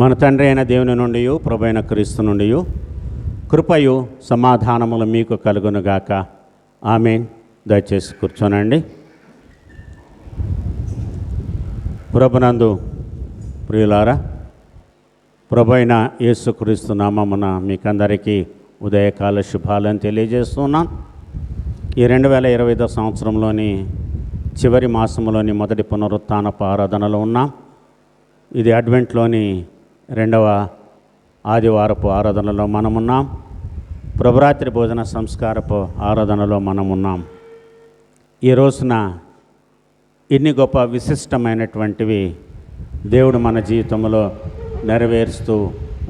మన తండ్రి అయిన దేవుని నుండి ప్రభు అయిన క్రీస్తు నుండి కృపయు సమాధానములు మీకు కలుగునుగాక. ఆమేన్. దయచేసి కూర్చోనండి. ప్రభునందు ప్రియులారా, ప్రభు అయిన యేసుక్రీస్తు నామమున మీకందరికీ ఉదయకాల శుభాలను తెలియజేస్తున్నాను. ఈ 2025 సంవత్సరంలోని చివరి మాసంలోని మొదటి పునరుత్థానపు ఆరాధనలో ఉన్నాం. ఇది అడ్వెంట్లోని 2వ ఆదివారపు ఆరాధనలో మనమున్నాం. ప్రభురాత్రి భోజన సంస్కారపు ఆరాధనలో మనమున్నాం. ఈ రోజున ఇన్ని గొప్ప విశిష్టమైనటువంటివి దేవుడు మన జీవితంలో నెరవేరుస్తూ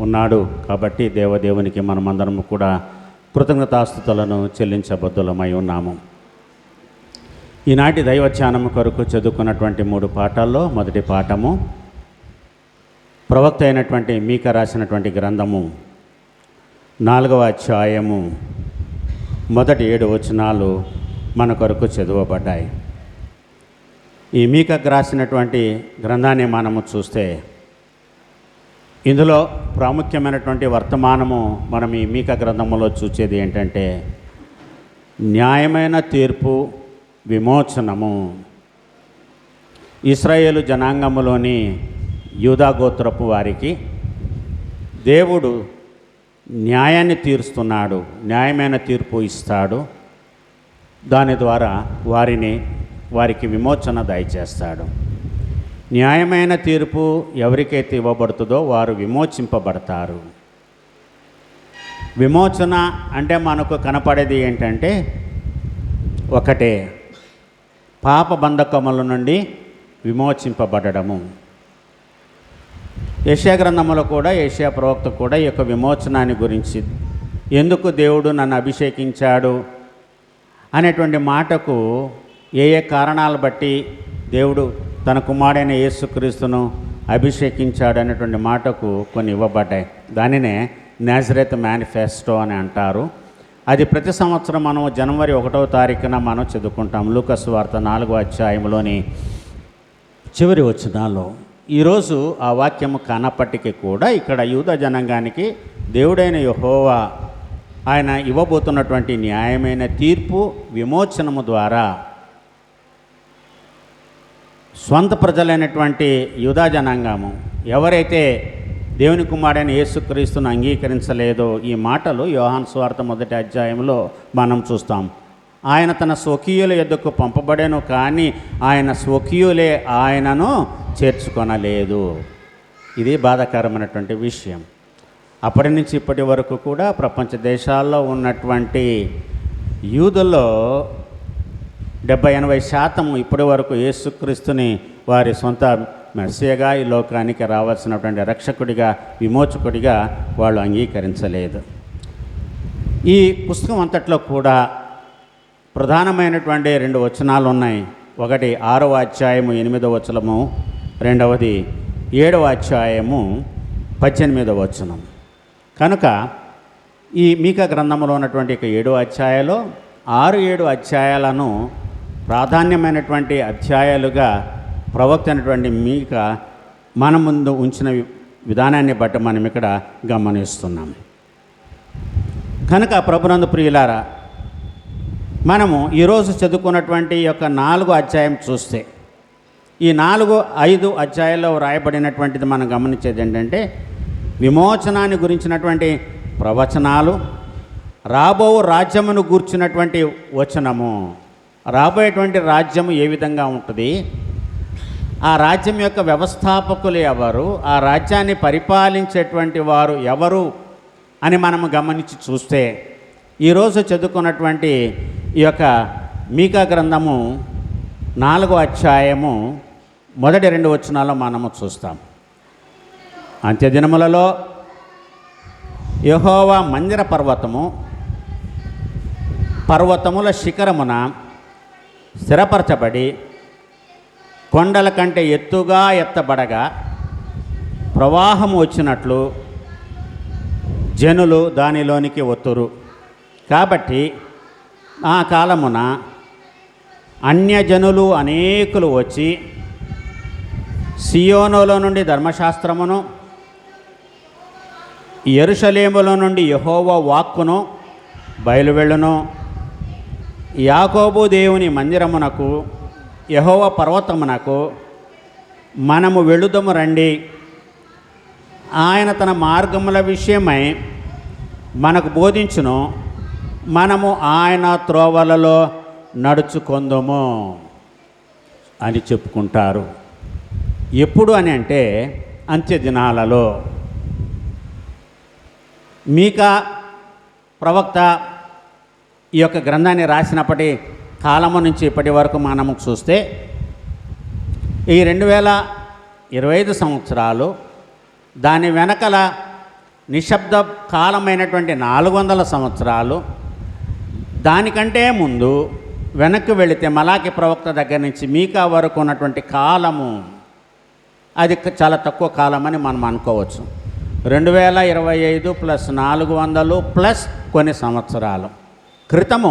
ఉన్నాడు. కాబట్టి దేవదేవునికి మనమందరము కూడా కృతజ్ఞతాస్తుతులను చెల్లించబద్దులమై ఉన్నాము. ఈనాటి దైవధ్యానము కొరకు చదువుకున్నటువంటి 3 పాఠాల్లో మొదటి పాఠము ప్రవక్త అయినటువంటి మీకా రాసినటువంటి గ్రంథము 4వ అధ్యాయము మొదటి 7 వచనాలు మన కొరకు చదువబడ్డాయి. ఈ మీకాకు రాసినటువంటి గ్రంథాన్ని మనము చూస్తే ఇందులో ప్రాముఖ్యమైనటువంటి వర్తమానము మనం ఈ మీకా గ్రంథంలో చూసేది ఏంటంటే న్యాయమైన తీర్పు, విమోచనము. ఇశ్రాయేలు జనాంగములోని యూదా గోత్రపు వారికి దేవుడు న్యాయాన్ని తీరుస్తున్నాడు, న్యాయమైన తీర్పు ఇస్తాడు. దాని ద్వారా వారికి విమోచన దయచేస్తాడు. న్యాయమైన తీర్పు ఎవరికైతే ఇవ్వబడుతుందో వారు విమోచింపబడతారు. విమోచన అంటే మనకు కనపడేది ఏంటంటే ఒకటే, పాప బంధకముల నుండి విమోచింపబడము. యెషయా గ్రంథంలో కూడా యెషయా ప్రవక్త కూడా ఈ యొక్క విమోచనాన్ని గురించి, ఎందుకు దేవుడు నన్ను అభిషేకించాడు అనేటువంటి మాటకు ఏ కారణాలు బట్టి దేవుడు తన కుమారుడైన యేసుక్రీస్తును అభిషేకించాడు అనేటువంటి మాటకు కొన్ని ఇవ్వబడ్డాయి. దానినే నాజరేత్ మేనిఫెస్టో అని అంటారు. అది ప్రతి సంవత్సరం మనం జనవరి 1వ తారీఖున మనం చదువుకుంటాం. లూకా సువార్త 4వ అధ్యాయంలోని చివరి వచనాల్లో. ఈరోజు ఆ వాక్యము కానప్పటికీ కూడా ఇక్కడ యూదా జనాంగానికి దేవుడైన యెహోవా ఆయన ఇవ్వబోతున్నటువంటి న్యాయమైన తీర్పు, విమోచనము ద్వారా స్వంత ప్రజలైనటువంటి యూదా జనాంగము ఎవరైతే దేవుని కుమారుడైన యేసుక్రీస్తును అంగీకరించలేదో, ఈ మాటలు యోహాను సువార్త 1వ అధ్యాయంలో మనం చూస్తాం. ఆయన తన స్వకీయుల యొద్దకు పంపబడేను, కానీ ఆయన స్వకీయులే ఆయనను చేర్చుకొనలేదు. ఇది బాధాకరమైనటువంటి విషయం. అప్పటి నుంచి ఇప్పటి వరకు కూడా ప్రపంచ దేశాల్లో ఉన్నటువంటి యూదుల్లో 70-80% ఇప్పటి వరకు యేసుక్రీస్తుని వారి సొంత మెస్సీయగా ఈ లోకానికి రావాల్సినటువంటి రక్షకుడిగా, విమోచకుడిగా వాళ్ళు అంగీకరించలేదు. ఈ పుస్తకం అంతట్లో కూడా ప్రధానమైనటువంటి 2 వచనాలు ఉన్నాయి. ఒకటి 6వ అధ్యాయము 8వ వచనము, రెండవది 7వ అధ్యాయము 18వ వచనం. కనుక ఈ మీకా గ్రంథంలో ఉన్నటువంటి 7 అధ్యాయాలు 6-7 అధ్యాయాలను ప్రాధాన్యమైనటువంటి అధ్యాయాలుగా ప్రవక్త అయినటువంటి మీకా మన ముందు ఉంచిన విధానాన్ని బట్టి మనం ఇక్కడ గమనిస్తున్నాం. కనుక ప్రభునందు ప్రియులారా, మనము ఈరోజు చదువుకున్నటువంటి యొక్క 4వ అధ్యాయం చూస్తే, ఈ 4-5 అధ్యాయాల్లో రాయబడినటువంటిది మనం గమనించేది ఏంటంటే విమోచనాన్ని గురించినటువంటి ప్రవచనాలు, రాబో రాజ్యమును గూర్చినటువంటి వచనము. రాబోయేటువంటి రాజ్యము ఏ విధంగా ఉంటుంది, ఆ రాజ్యం యొక్క వ్యవస్థాపకులు ఎవరు, ఆ రాజ్యాన్ని పరిపాలించేటువంటి వారు ఎవరు అని మనము గమనించి చూస్తే, ఈరోజు చదువుకున్నటువంటి ఈ యొక్క మీకా గ్రంథము 4వ అధ్యాయము మొదటి 2 వచనాల్లో మనము చూస్తాం. అంత్యదినములలో యెహోవా మందిర పర్వతముల శిఖరమున స్థిరపరచబడి కొండల కంటే ఎత్తుగా ఎత్తబడగా ప్రవాహము వచ్చినట్లు జనులు దానిలోనికి వత్తురు. కాబట్టి ఆ కాలమున అన్యజనులు అనేకులు వచ్చి సియోనులో నుండి ధర్మశాస్త్రమును, యెరూషలేములో నుండి యెహోవా వాక్కును బయలువెళ్ళును. యాకోబు దేవుని మందిరమునకు, యెహోవా పర్వతమునకు మనము వెళుదము రండి. ఆయన తన మార్గముల విషయమై మనకు బోధించును, మనము ఆయన త్రోవలలో నడుచుకొందుము అని చెప్పుకుంటారు. ఎప్పుడు అని అంటే అంత్య దినాలలో. మీకా ప్రవక్త ఈ యొక్క గ్రంథాన్ని రాసినప్పటి కాలము నుంచి ఇప్పటి వరకు మనము చూస్తే ఈ 2025 సంవత్సరాలు, దాని వెనకల నిశ్శబ్ద కాలమైనటువంటి 400 సంవత్సరాలు, దానికంటే ముందు వెనక్కి వెళితే మలాకి ప్రవక్త దగ్గర నుంచి మీకా వరకు ఉన్నటువంటి కాలము అది చాలా తక్కువ కాలమని మనం అనుకోవచ్చు. 2025 ప్లస్ 400 ప్లస్ కొన్ని సంవత్సరాలు క్రితము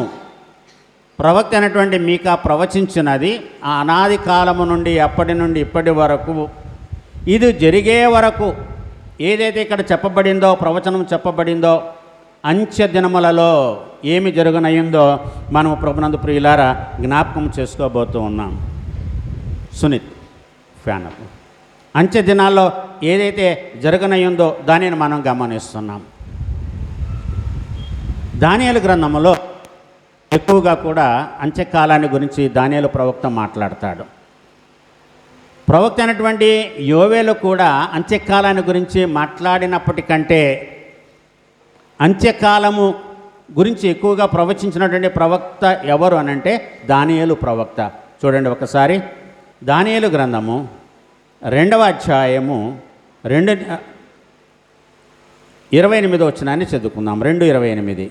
ప్రవక్త అయినటువంటి మీకా ప్రవచించినది ఆ అనాది కాలము నుండి అప్పటి నుండి ఇప్పటి వరకు, ఇది జరిగే వరకు ఏదైతే ఇక్కడ చెప్పబడిందో, ప్రవచనం చెప్పబడిందో, అంత్య దినములలో ఏమి జరగనయ్యిందో మనము ప్రభునందు ప్రియులారా జ్ఞాపకం చేసుకోబోతూ ఉన్నాం. సునీత్ ఫ్యాన్ అంత్య దినాల్లో ఏదైతే జరగనయ్యిందో దానిని మనం గమనిస్తున్నాం. దానియేలు గ్రంథములో ఎక్కువగా కూడా అంత్యకాలాన్ని గురించి దానియేలు ప్రవక్త మాట్లాడతాడు. ప్రవక్త అయినటువంటి యోవేలు కూడా అంత్యకాలాన్ని గురించి మాట్లాడినప్పటికంటే అంత్యకాలము గురించి ఎక్కువగా ప్రవచించినటువంటి ప్రవక్త ఎవరు అనంటే దానియేలు ప్రవక్త. చూడండి ఒకసారి దానియేలు గ్రంథము 2వ అధ్యాయము 28వ వచనాన్ని చదువుకుందాం. 2:28.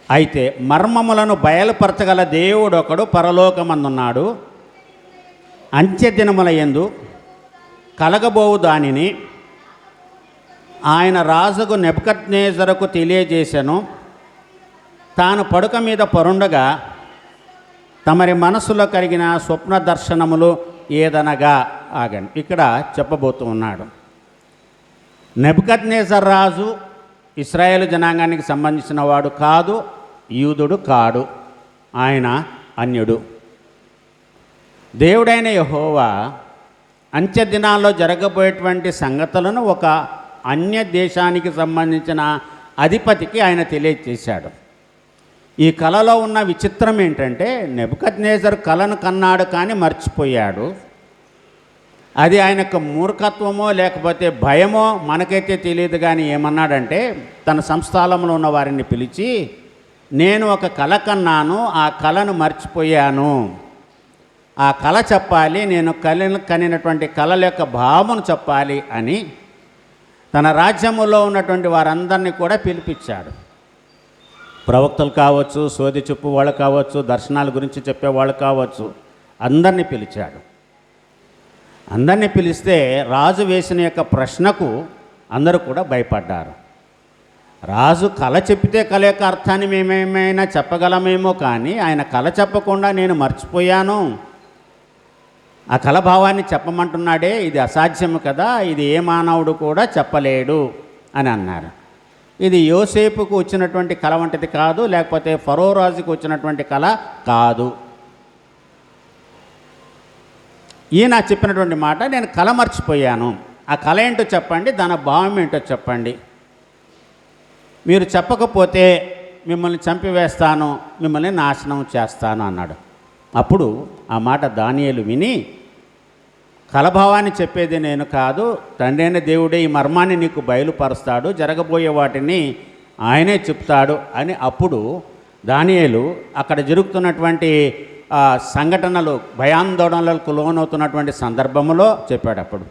అయితే మర్మములను బయలుపరచగల దేవుడు ఒకడు పరలోకమందున్నాడు. అంత్యదినముల యందు కలగబోవు దానిని ఆయన రాజుకు నెబుకద్నెజరుకు తెలియజేసెను. తాను పడుక మీద పరుండగా తమరి మనసులో కలిగిన స్వప్న దర్శనములు ఏదనగా ఆగండి. ఇక్కడ చెప్పబోతూ ఉన్నాడు. నెబుకద్నెజర్ రాజు ఇశ్రాయేలు జనాంగానికి సంబంధించిన వాడు కాదు, యూదుడు కాడు, ఆయన అన్యుడు. దేవుడైన యెహోవా అంత్య దినాల్లో జరగబోయేటువంటి సంగతులను ఒక అన్య దేశానికి సంబంధించిన అధిపతికి ఆయన తెలియజేశాడు. ఈ కళలో ఉన్న విచిత్రం ఏంటంటే నెబుకద్నెజర్ కళను కన్నాడు కానీ మర్చిపోయాడు. అది ఆయనకు మూర్ఖత్వమో లేకపోతే భయమో మనకైతే తెలియదు. కానీ ఏమన్నాడంటే తన సంస్థానంలో ఉన్న వారిని పిలిచి, నేను ఒక కళ కన్నాను, ఆ కళను మర్చిపోయాను, ఆ కళ చెప్పాలి, నేను కనినటువంటి కళల యొక్క భావమును చెప్పాలి అని తన రాజ్యములో ఉన్నటువంటి వారందరినీ కూడా పిలిపించాడు. ప్రవక్తలు కావచ్చు, సోది చెప్పు వాళ్ళు కావచ్చు, దర్శనాల గురించి చెప్పేవాళ్ళు కావచ్చు, అందరినీ పిలిచాడు. అందరినీ పిలిస్తే రాజు వేసిన యొక్క ప్రశ్నకు అందరూ కూడా భయపడ్డారు. రాజు కళ చెప్పితే కళ యొక్క అర్థాన్ని మేమేమైనా చెప్పగలమేమో, కానీ ఆయన కళ చెప్పకుండా నేను మర్చిపోయాను, ఆ కళ భావాన్ని చెప్పమంటున్నాడే, ఇది అసాధ్యము కదా, ఇది ఏ మానవుడు కూడా చెప్పలేడు అని అన్నారు. ఇది యోసేపుకు వచ్చినటువంటి కళ వంటిది కాదు, లేకపోతే ఫరో రాజుకు వచ్చినటువంటి కళ కాదు. ఈయన చెప్పినటువంటి మాట, నేను కళ మర్చిపోయాను, ఆ కళ ఏంటో చెప్పండి, దాని భావం ఏంటో చెప్పండి, మీరు చెప్పకపోతే మిమ్మల్ని చంపివేస్తాను, మిమ్మల్ని నాశనం చేస్తాను అన్నాడు. అప్పుడు ఆ మాట దానియేలు విని, కలభావాన్ని చెప్పేది నేను కాదు, తండ్రి అయిన దేవుడే ఈ మర్మాన్ని నీకు బయలుపరుస్తాడు, జరగబోయే వాటిని ఆయనే చెప్తాడు అని అప్పుడు దానియేలు అక్కడ జరుగుతున్నటువంటి సంఘటనలు, భయాందోళనలకు లోనవుతున్నటువంటి సందర్భంలో చెప్పాడు. అప్పుడు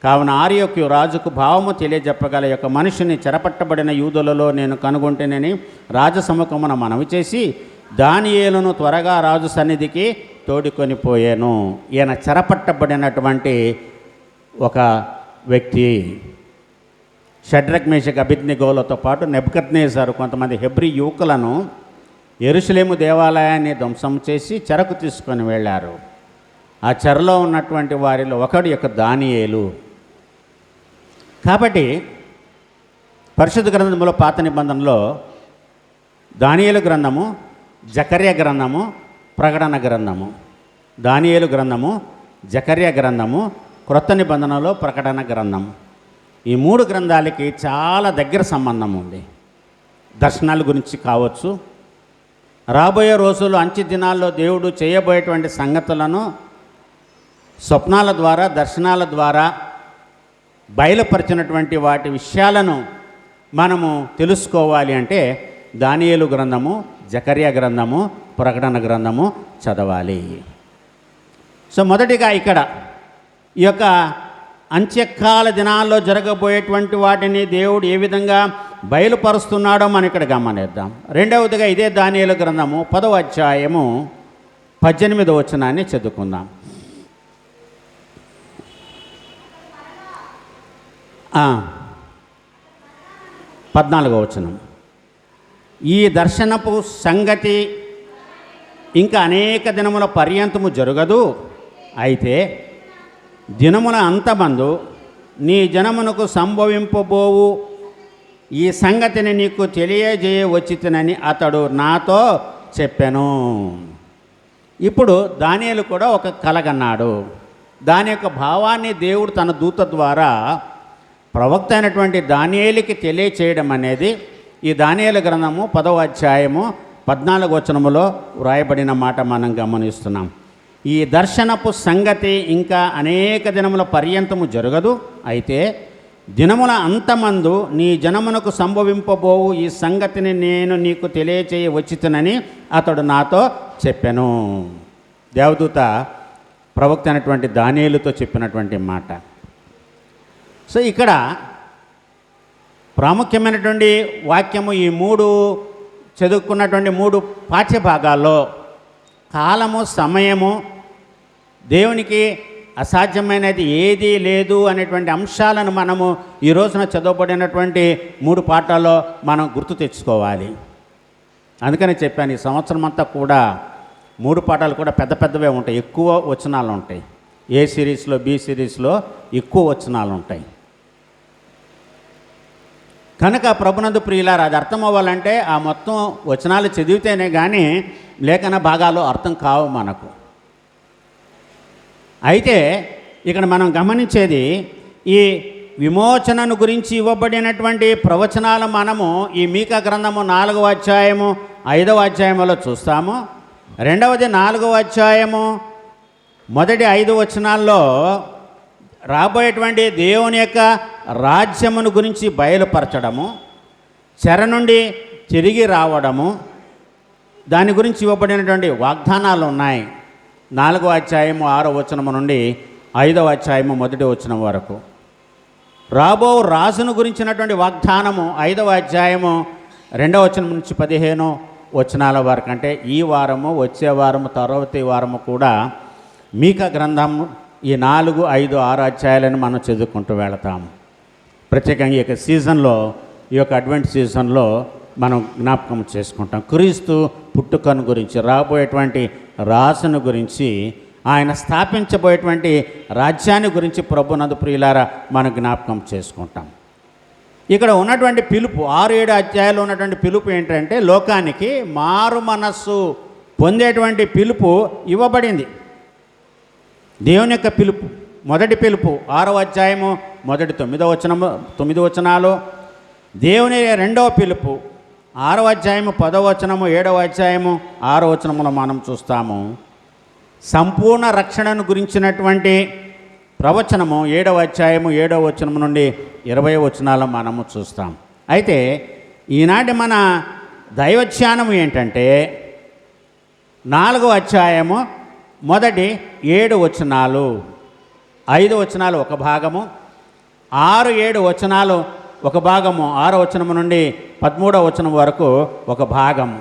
కావున ఆర్యోకు రాజుకు భావము తెలియజెప్పగల యొక్క మనిషిని చెరపట్టబడిన యూదులలో నేను కనుగొంటేనని రాజసముఖమున మనవి చేసి దానియేలును త్వరగా రాజు సన్నిధికి తోడుకొని పోయాను. ఈయన చెరపట్టబడినటువంటి ఒక వ్యక్తి. షడ్రక్ మేషక్ అబేద్నెగోలతో పాటు నెబుకద్నెజరు కొంతమంది హెబ్రీ యువకులను యెరూషలేము దేవాలయాన్ని ధ్వంసం చేసి చెరకు తీసుకొని వెళ్ళారు. ఆ చెరలో ఉన్నటువంటి వారిలో ఒకడు యొక్క దానియేలు. కాబట్టి పరిశుద్ధ గ్రంథంలో పాత నిబంధనలో దానియేలు గ్రంథము, జకర్యా గ్రంథము, ప్రకటన గ్రంథము. దానియేలు గ్రంథము, జకర్యా గ్రంథము, క్రొత్త నిబంధనలో ప్రకటన గ్రంథము. ఈ 3 గ్రంథాలకి చాలా దగ్గర సంబంధం ఉంది. దర్శనాల గురించి కావచ్చు, రాబోయే రోజుల్లో అంచె దినాల్లో దేవుడు చేయబోయేటువంటి సంగతులను స్వప్నాల ద్వారా, దర్శనాల ద్వారా బయలుపరిచినటువంటి వాటి విషయాలను మనము తెలుసుకోవాలి అంటే దానియేలు గ్రంథము, జకర్యా గ్రంథము, ప్రకటన గ్రంథము చదవాలి. సో మొదటిగా ఇక్కడ ఈ యొక్క అంత్యకాల దినాల్లో జరగబోయేటువంటి వాటిని దేవుడు ఏ విధంగా బయలుపరుస్తున్నాడో మనం ఇక్కడ గమనిద్దాం. రెండవదిగా ఇదే దానియేలు గ్రంథము 10వ అధ్యాయము 18వ వచనాన్ని చదువుకుందాం. 14వ వచనం. ఈ దర్శనపు సంగతి ఇంకా అనేక దినముల పర్యంతము జరగదు, అయితే దినముల అంతమందు నీ జనమునకు సంభవింపబోవు ఈ సంగతిని నీకు తెలియజేయవచ్చునని అతడు నాతో చెప్పాను. ఇప్పుడు దానియేలు కూడా ఒక కలగన్నాడు. దాని యొక్క భావాన్ని దేవుడు తన దూత ద్వారా ప్రవక్త అయినటువంటి దానియేలుకి తెలియచేయడం అనేది ఈ దానియేలు గ్రంథము 10వ అధ్యాయము 14వ వచనములో వ్రాయబడిన మాట మనం గమనిస్తున్నాం. ఈ దర్శనపు సంగతి ఇంకా అనేక దినముల పర్యంతము జరగదు, అయితే దినముల అంతమందు నీ జనమునకు సంభవింపబోవు ఈ సంగతిని నేను నీకు తెలియచేయవచ్చునని అతడు నాతో చెప్పాను. దేవదూత ప్రవక్త అయినటువంటి దానియేలుతో చెప్పినటువంటి మాట. సో ఇక్కడ ప్రాముఖ్యమైనటువంటి వాక్యము ఈ 3 చదువుకున్నటువంటి 3 పాఠ్యభాగాల్లో కాలము, సమయము, దేవునికి అసాధ్యమైనది ఏదీ లేదు అనేటువంటి అంశాలను మనము ఈ రోజున చదవబడినటువంటి 3 పాఠాల్లో మనం గుర్తు తెచ్చుకోవాలి. అందుకని చెప్పాను, ఈ సంవత్సరం అంతా కూడా 3 పాఠాలు కూడా పెద్ద పెద్దవే ఉంటాయి, ఎక్కువ వచనాలు ఉంటాయి. ఏ సిరీస్లో, బి సిరీస్లో ఎక్కువ వచనాలు ఉంటాయి. కనుక ప్రభునందు ప్రియులారా, అది అర్థం అవ్వాలంటే ఆ మొత్తం వచనాలు చదివితేనే కానీ లేఖన భాగాలు అర్థం కావు మనకు. అయితే ఇక్కడ మనం గమనించేది ఈ విమోచనను గురించి ఇవ్వబడినటువంటి ప్రవచనాలు మనము ఈ మీకా గ్రంథము 4వ అధ్యాయము 5వ అధ్యాయంలో చూస్తాము. రెండవది 4వ అధ్యాయము మొదటి 5 వచనాల్లో రాబోయేటువంటి దేవుని యొక్క రాజ్యమును గురించి బయలుపరచడము, చెర నుండి తిరిగి రావడము, దాని గురించి ఇవ్వబడినటువంటి వాగ్దానాలు ఉన్నాయి. 4వ అధ్యాయము 6వ వచనము నుండి 5వ అధ్యాయము 1వ వచనం వరకు. రాబో రాజును గురించినటువంటి వాగ్దానము 5వ అధ్యాయము 2వ వచనం నుంచి 15 వచనాల వరకు. అంటే ఈ వారము, వచ్చే వారము, తర్వాతి వారము కూడా మీకా గ్రంథము ఈ 4, 5, 6 అధ్యాయాలను మనం చదువుకుంటూ వెళతాము. ప్రత్యేకంగా ఈ యొక్క సీజన్లో, ఈ యొక్క అడ్వెంట్ సీజన్లో మనం జ్ఞాపకం చేసుకుంటాం. క్రీస్తు పుట్టుకను గురించి, రాబోయేటువంటి రాజును గురించి, ఆయన స్థాపించబోయేటువంటి రాజ్యాన్ని గురించి ప్రభునందు ప్రియులారా మనం జ్ఞాపకం చేసుకుంటాం. ఇక్కడ ఉన్నటువంటి పిలుపు 6, 7 అధ్యాయాలు ఉన్నటువంటి పిలుపు ఏంటంటే లోకానికి మారు మనస్సు పొందేటువంటి పిలుపు ఇవ్వబడింది. దేవుని యొక్క పిలుపు, మొదటి పిలుపు 6వ అధ్యాయము మొదటి 9 వచనాలు. దేవుని 2వ పిలుపు 6వ అధ్యాయము 10వ వచనము, 7వ అధ్యాయము 6వ వచనములో మనం చూస్తాము. సంపూర్ణ రక్షణను గురించినటువంటి ప్రవచనము 7వ అధ్యాయము 7వ వచనము నుండి 20వ వచనాలు మనము చూస్తాం. అయితే ఈనాటి మన దైవధ్యానము ఏంటంటే 4వ అధ్యాయము మొదటి 7 వచనాలు, 5 వచనాలు ఒక భాగము, 6, 7 వచనాలు ఒక భాగము, 6వ వచనము నుండి 13వ వచనం వరకు ఒక భాగము.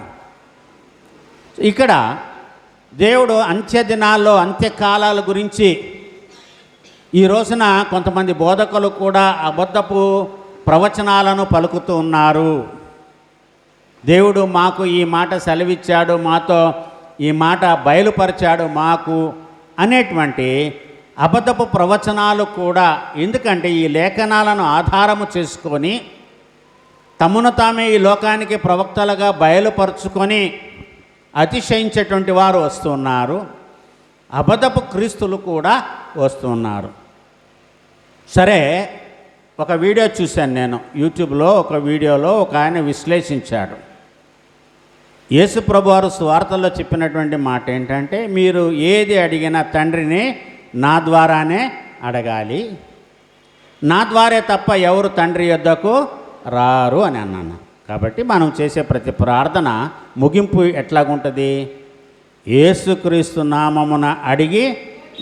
ఇక్కడ దేవుడు అంత్య దినాల్లో, అంత్యకాలాల గురించి ఈ రోజున కొంతమంది బోధకులు కూడా అబద్ధపు ప్రవచనాలను పలుకుతూ ఉన్నారు. దేవుడు మాకు ఈ మాట సెలవిచ్చాడు, మాతో ఈ మాట బయలుపరిచాడు మాకు అనేటువంటి అబద్ధపు ప్రవచనాలు కూడా, ఎందుకంటే ఈ లేఖనాలను ఆధారము చేసుకొని తమను తామే ఈ లోకానికి ప్రవక్తలుగా బయలుపరుచుకొని అతిశయించేటువంటి వారు వస్తున్నారు. అబద్ధపు క్రీస్తులు కూడా వస్తున్నారు. సరే, ఒక వీడియో చూశాను నేను యూట్యూబ్లో. ఒక వీడియోలో ఒక ఆయన విశ్లేషించాడు. యేసు ప్రభువారు సువార్తల్లో చెప్పినటువంటి మాట ఏంటంటే, మీరు ఏది అడిగినా తండ్రిని నా ద్వారానే అడగాలి, నా ద్వారే తప్ప ఎవరు తండ్రి యొద్దకు రారు అని అన్నాను. కాబట్టి మనం చేసే ప్రతి ప్రార్థన ముగింపు ఎట్లాగుంటుంది? యేసుక్రీస్తు నామమున అడిగి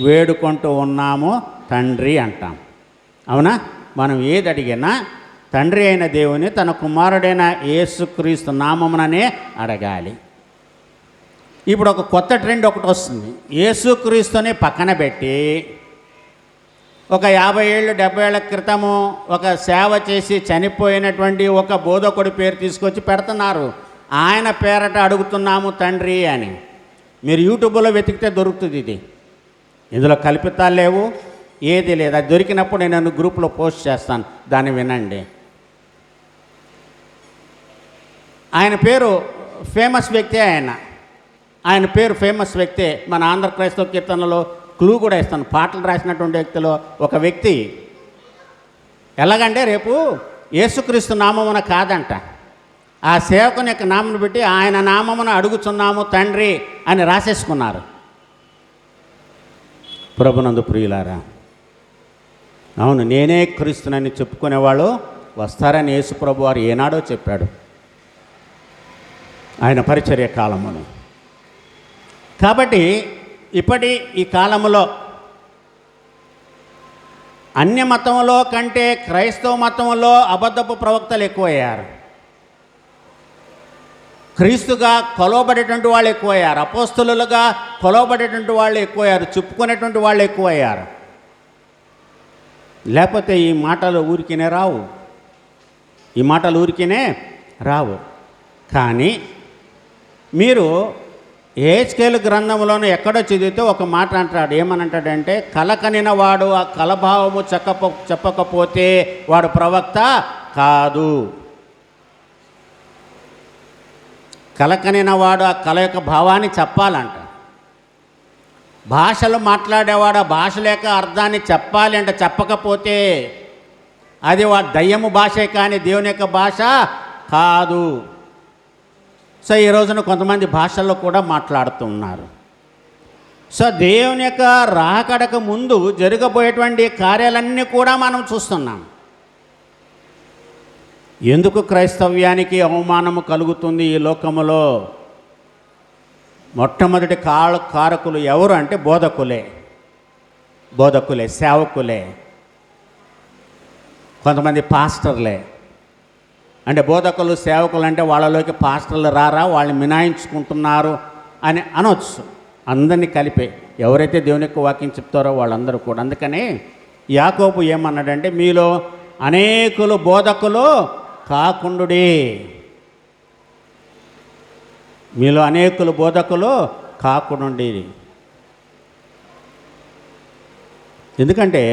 వేడుకుంటూ ఉన్నాము తండ్రి అంటాం. అవునా? మనం ఏది అడిగినా తండ్రి అయిన దేవుని తన కుమారుడైన యేసుక్రీస్తు నామముననే అడగాలి. ఇప్పుడు ఒక కొత్త ట్రెండ్ ఒకటి వస్తుంది. యేసుక్రీస్తుని పక్కన పెట్టి ఒక 50 ఏళ్ళు 70 ఏళ్ల క్రితము ఒక సేవ చేసి చనిపోయినటువంటి ఒక బోధకుడి పేరు తీసుకొచ్చి పెడుతున్నారు. ఆయన పేరట అడుగుతున్నాము తండ్రి అని. మీరు యూట్యూబ్లో వెతికితే దొరుకుతుంది. ఇది ఇందులో కల్పితాలు లేవు, ఏది లేదు. అది దొరికినప్పుడు నేను గ్రూప్లో పోస్ట్ చేస్తాను, దాన్ని వినండి. ఆయన పేరు ఫేమస్ వ్యక్తే. ఆయన పేరు ఫేమస్ వ్యక్తే. మన ఆంధ్ర క్రైస్తవ కీర్తనలో క్లూ కూడా ఇస్తాను. పాటలు రాసినటువంటి వ్యక్తిలో ఒక వ్యక్తి. ఎలాగంటే రేపు యేసుక్రీస్తు నామమున కాదంట, ఆ సేవకుని యొక్క నామను పెట్టి ఆయన నామమున అడుగుచున్నాము తండ్రి అని రాసేసుకున్నారు. ప్రభునందు ప్రియులారా, అవును, నేనే క్రీస్తునని చెప్పుకునేవాళ్ళు వస్తారని యేసు ప్రభు వారు ఏనాడో చెప్పాడు ఆయన పరిచర్య కాలమును. కాబట్టి ఇప్పటి ఈ కాలంలో అన్య మతంలో కంటే క్రైస్తవ మతంలో అబద్ధపు ప్రవక్తలు ఎక్కువయ్యారు. క్రీస్తుగా కొలవబడేటువంటి వాళ్ళు ఎక్కువయ్యారు. అపోస్తలులుగా కొలవబడేటువంటి వాళ్ళు ఎక్కువయ్యారు. చెప్పుకునేటువంటి వాళ్ళు ఎక్కువయ్యారు. లేకపోతే ఈ మాటలు ఊరికినే రావు. ఈ మాటలు ఊరికినే రావు. కానీ మీరు యెహెజ్కేలు గ్రంథంలోనూ ఎక్కడో చదివితే ఒక మాట అంటాడు. ఏమనంటాడంటే, కలకనిన వాడు ఆ కలభావము చెప్పకపోతే వాడు ప్రవక్త కాదు. కలకనిన వాడు ఆ కళ యొక్క భావాన్ని చెప్పాలంట. భాషలు మాట్లాడేవాడు ఆ భాషల యొక్క అర్థాన్ని చెప్పాలి అంటే, చెప్పకపోతే అది వాడు దయ్యము భాషే కానీ దేవుని యొక్క భాష కాదు. సో ఈ రోజున కొంతమంది భాషల్లో కూడా మాట్లాడుతున్నారు. సో దేవుని యొక్క రాకడకు ముందు జరగబోయేటువంటి కార్యాలన్నీ కూడా మనం చూస్తున్నాం. ఎందుకు క్రైస్తవ్యానికి అవమానము కలుగుతుంది ఈ లోకములో? మొట్టమొదటి కారకులు ఎవరు అంటే బోధకులే, సేవకులే, కొంతమంది పాస్టర్లే. అంటే బోధకులు సేవకులు అంటే వాళ్ళలోకి పాస్టర్లు రారా, వాళ్ళని మినాయించుకుంటున్నారు అని అనొచ్చు. అందరినీ కలిపే ఎవరైతే దేవుని యొక్క వాక్యం చెప్తారో వాళ్ళందరూ కూడా. అందుకని యాకోబు ఏమన్నాడంటే, మీలో అనేకులు బోధకులు కాకుండుడి. మీలో అనేకులు బోధకులు కాకుండుడి. ఎందుకంటే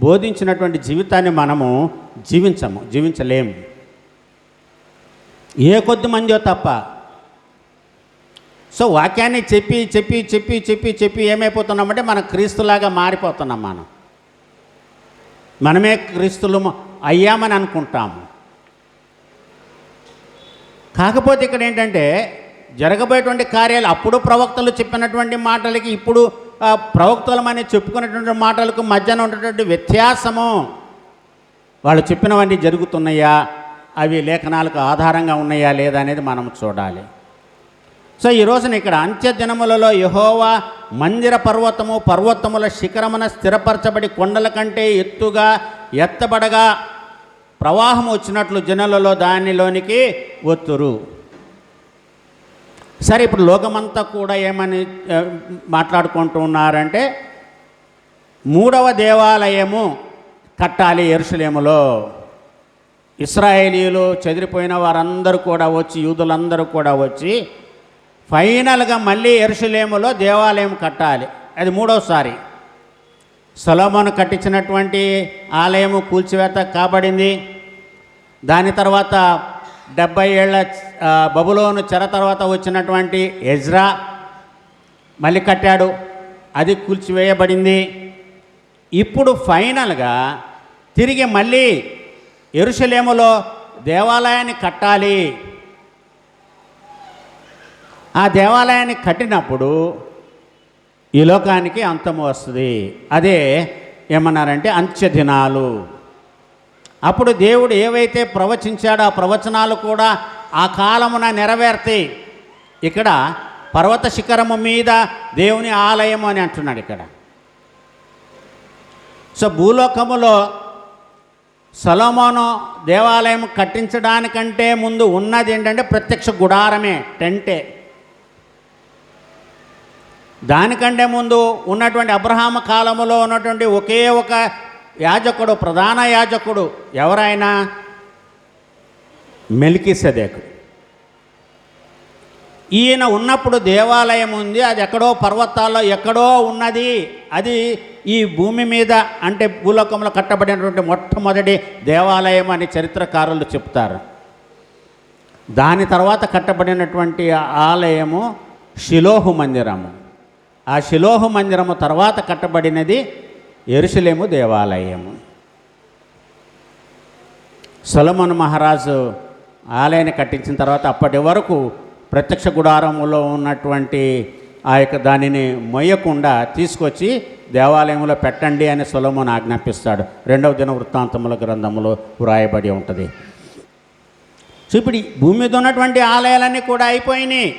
బోధించినటువంటి జీవితాన్ని మనము జీవించలేము. ఏ కొద్ది మందో తప్ప. సో వాక్యాన్ని చెప్పి చెప్పి చెప్పి చెప్పి చెప్పి ఏమైపోతున్నామంటే మనం క్రీస్తులాగా మారిపోతున్నాం. మనమే క్రీస్తులు అయ్యామని అనుకుంటాము. కాకపోతే ఇక్కడ ఏంటంటే జరగబోయేటువంటి కార్యాలు అప్పుడు ప్రవక్తలు చెప్పినటువంటి మాటలకి ఇప్పుడు ప్రవక్తలమని చెప్పుకున్నటువంటి మాటలకు మధ్యన ఉన్నటువంటి వ్యత్యాసము. వాళ్ళు చెప్పినవన్నీ జరుగుతున్నాయా, అవి లేఖనాలకు ఆధారంగా ఉన్నాయా లేదా అనేది మనం చూడాలి. సో ఈ రోజున ఇక్కడ అంత్యదినములలో యెహోవా మందిర పర్వతముల శిఖరమున స్థిరపరచబడి కొండల కంటే ఎత్తుగా ఎత్తబడగా ప్రవాహం వచ్చినట్లు జనులలో దానిలోనికి వత్తురు. సరే, ఇప్పుడు లోకమంతా కూడా ఏమని మాట్లాడుకుంటూ ఉన్నారంటే, 3వ దేవాలయము కట్టాలి యెరూషలేములో. ఇశ్రాయేలీయులు చెదిరిపోయిన వారందరూ కూడా వచ్చి, యూదులందరూ కూడా వచ్చి ఫైనల్గా మళ్ళీ యెరూషలేములో దేవాలయం కట్టాలి. అది మూడవసారి. సొలొమోను కట్టించినటువంటి ఆలయము కూల్చివేత కాబడింది. దాని తర్వాత 70 ఏళ్ల బబులోను చెర తర్వాత వచ్చినటువంటి ఎజ్రా మళ్ళీ కట్టాడు, అది కూల్చివేయబడింది. ఇప్పుడు ఫైనల్గా తిరిగి మళ్ళీ యెరూషలేములో దేవాలయాన్ని కట్టాలి. ఆ దేవాలయాన్ని కట్టినప్పుడు ఈ లోకానికి అంతము వస్తుంది. అదే ఏమన్నారంటే అంత్య దినాలు. అప్పుడు దేవుడు ఏవైతే ప్రవచించాడో ఆ ప్రవచనాలు కూడా ఆ కాలమున నెరవేర్తాయి. ఇక్కడ పర్వత శిఖరము మీద దేవుని ఆలయము అని అంటున్నాడు ఇక్కడ. సో భూలోకములో సొలొమోను దేవాలయం కట్టించడానికంటే ముందు ఉన్నది ఏంటంటే ప్రత్యక్ష గుడారమే, టెంటే. దానికంటే ముందు ఉన్నటువంటి అబ్రహాము కాలములో ఉన్నటువంటి ఒకే ఒక యాజకుడు, ప్రధాన యాజకుడు ఎవరైనా మెల్కీసెదెకు. ఈయన ఉన్నప్పుడు దేవాలయం ఉంది, అది ఎక్కడో పర్వతాల్లో ఎక్కడో ఉన్నది. అది ఈ భూమి మీద అంటే భూలోకంలో కట్టబడినటువంటి మొట్టమొదటి దేవాలయం అని చరిత్రకారులు చెప్తారు. దాని తర్వాత కట్టబడినటువంటి ఆలయము షిలోహు మందిరము. ఆ షిలోహు మందిరము తర్వాత కట్టబడినది యెరూషలేము దేవాలయము. సొలొమోను మహారాజు ఆలయాన్ని కట్టించిన తర్వాత అప్పటి వరకు ప్రత్యక్ష గుడారములో ఉన్నటువంటి ఆ యొక్క దానిని మొయ్యకుండా తీసుకొచ్చి దేవాలయంలో పెట్టండి అని సొలొమోను ఆజ్ఞాపిస్తాడు. 2వ దినవృత్తాంతముల గ్రంథములో వ్రాయబడి ఉంటుంది. సో ఇప్పుడు భూమి మీద ఉన్నటువంటి ఆలయాలన్నీ కూడా అయిపోయినాయి.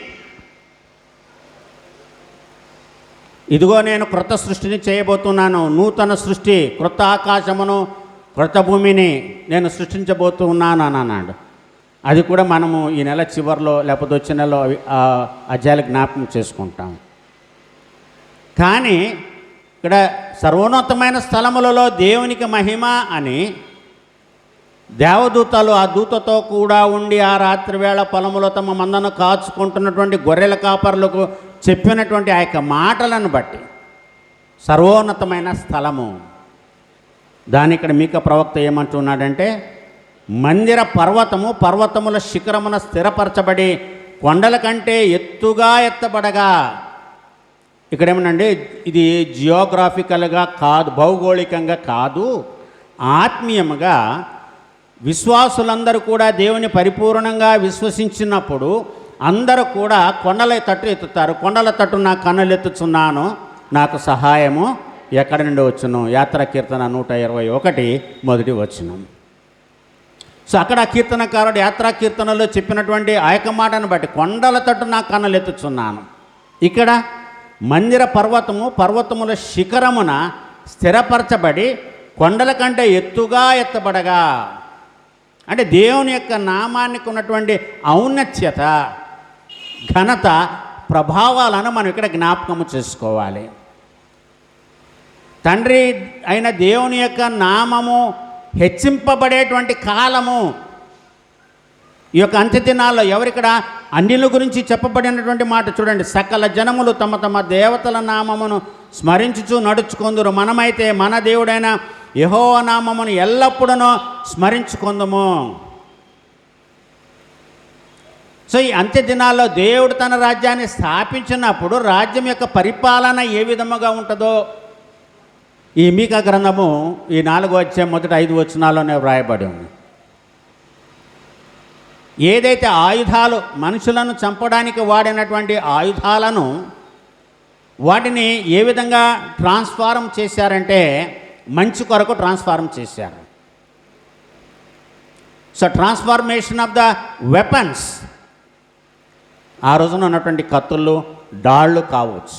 ఇదిగో నేను క్రొత్త సృష్టిని చేయబోతున్నాను, నూతన సృష్టి, క్రొత్త ఆకాశమును క్రొత్త భూమిని నేను సృష్టించబోతున్నాను అని అన్నాడు. అది కూడా మనము ఈ నెల చివరిలో లేకపోతే వచ్చే నెలలో అధ్యాయాలు జ్ఞాపకం చేసుకుంటాం. కానీ ఇక్కడ సర్వోన్నతమైన స్థలములలో దేవునికి మహిమ అని దేవదూతలు ఆ దూతతో కూడా ఉండి ఆ రాత్రి వేళ పొలములో తమ మందను కాచుకుంటున్నటువంటి గొర్రెల కాపరులకు చెప్పినటువంటి ఆ యొక్క మాటలను బట్టి సర్వోన్నతమైన స్థలము. దాని ఇక్కడ మీకా ప్రవక్త ఏమంటున్నాడంటే, మందిర పర్వతము పర్వతముల శిఖరమున స్థిరపరచబడి కొండల కంటే ఎత్తుగా ఎత్తబడగా. ఇక్కడేమనండి, ఇది జియోగ్రాఫికల్గా కాదు, భౌగోళికంగా కాదు, ఆత్మీయంగా విశ్వాసులందరూ కూడా దేవుని పరిపూర్ణంగా విశ్వసించినప్పుడు అందరూ కూడా కొండల తట్టు ఎత్తుతారు. కొండల తట్టు నా కన్నులు ఎత్తుచున్నాను, నాకు సహాయము ఎక్కడి నుండి వచ్చును. యాత్రా కీర్తన 121 మొదటి వచనం. సో అక్కడ కీర్తనకారుడు యాత్రా కీర్తనలో చెప్పినటువంటి ఆ యొక్క మాటను బట్టి కొండల తట్టు నా కన్నులు ఎత్తుచున్నాను. ఇక్కడ మందిర పర్వతము పర్వతముల శిఖరమున స్థిరపరచబడి కొండల కంటే ఎత్తుగా ఎత్తబడగా. అంటే దేవుని యొక్క నామానికి ఉన్నటువంటి ఔన్నత్యత, ఘనత, ప్రభావాలను మనం ఇక్కడ జ్ఞాపకము చేసుకోవాలి. తండ్రి అయిన దేవుని యొక్క నామము హెచ్చింపబడేటువంటి కాలము ఈ యొక్క అంత్యదినాల్లో. ఎవరిక్కడ అన్యుల గురించి చెప్పబడినటువంటి మాట చూడండి, సకల జనములు తమ తమ దేవతల నామమును స్మరించుచు నడుచుకొందురు, మనమైతే మన దేవుడైన యెహోవా నామమును ఎల్లప్పుడూ స్మరించుకొందుము. సో ఈ అంత్యదినాల్లో దేవుడు తన రాజ్యాన్ని స్థాపించినప్పుడు రాజ్యం యొక్క పరిపాలన ఏ విధముగా ఉంటుందో ఈ మీకా గ్రంథము ఈ 4వ అధ్యాయం మొదటి 5 వచనాల్లోనే వ్రాయబడి ఉంది. ఏదైతే ఆయుధాలు మనుషులను చంపడానికి వాడినటువంటి ఆయుధాలను వాటిని ఏ విధంగా ట్రాన్స్ఫార్మ్ చేశారంటే మంచి కొరకు ట్రాన్స్ఫార్మ్ చేశారు. So transformation of the weapons. ఆ రోజున ఉన్నటువంటి కత్తులు డాళ్ళు కావచ్చు,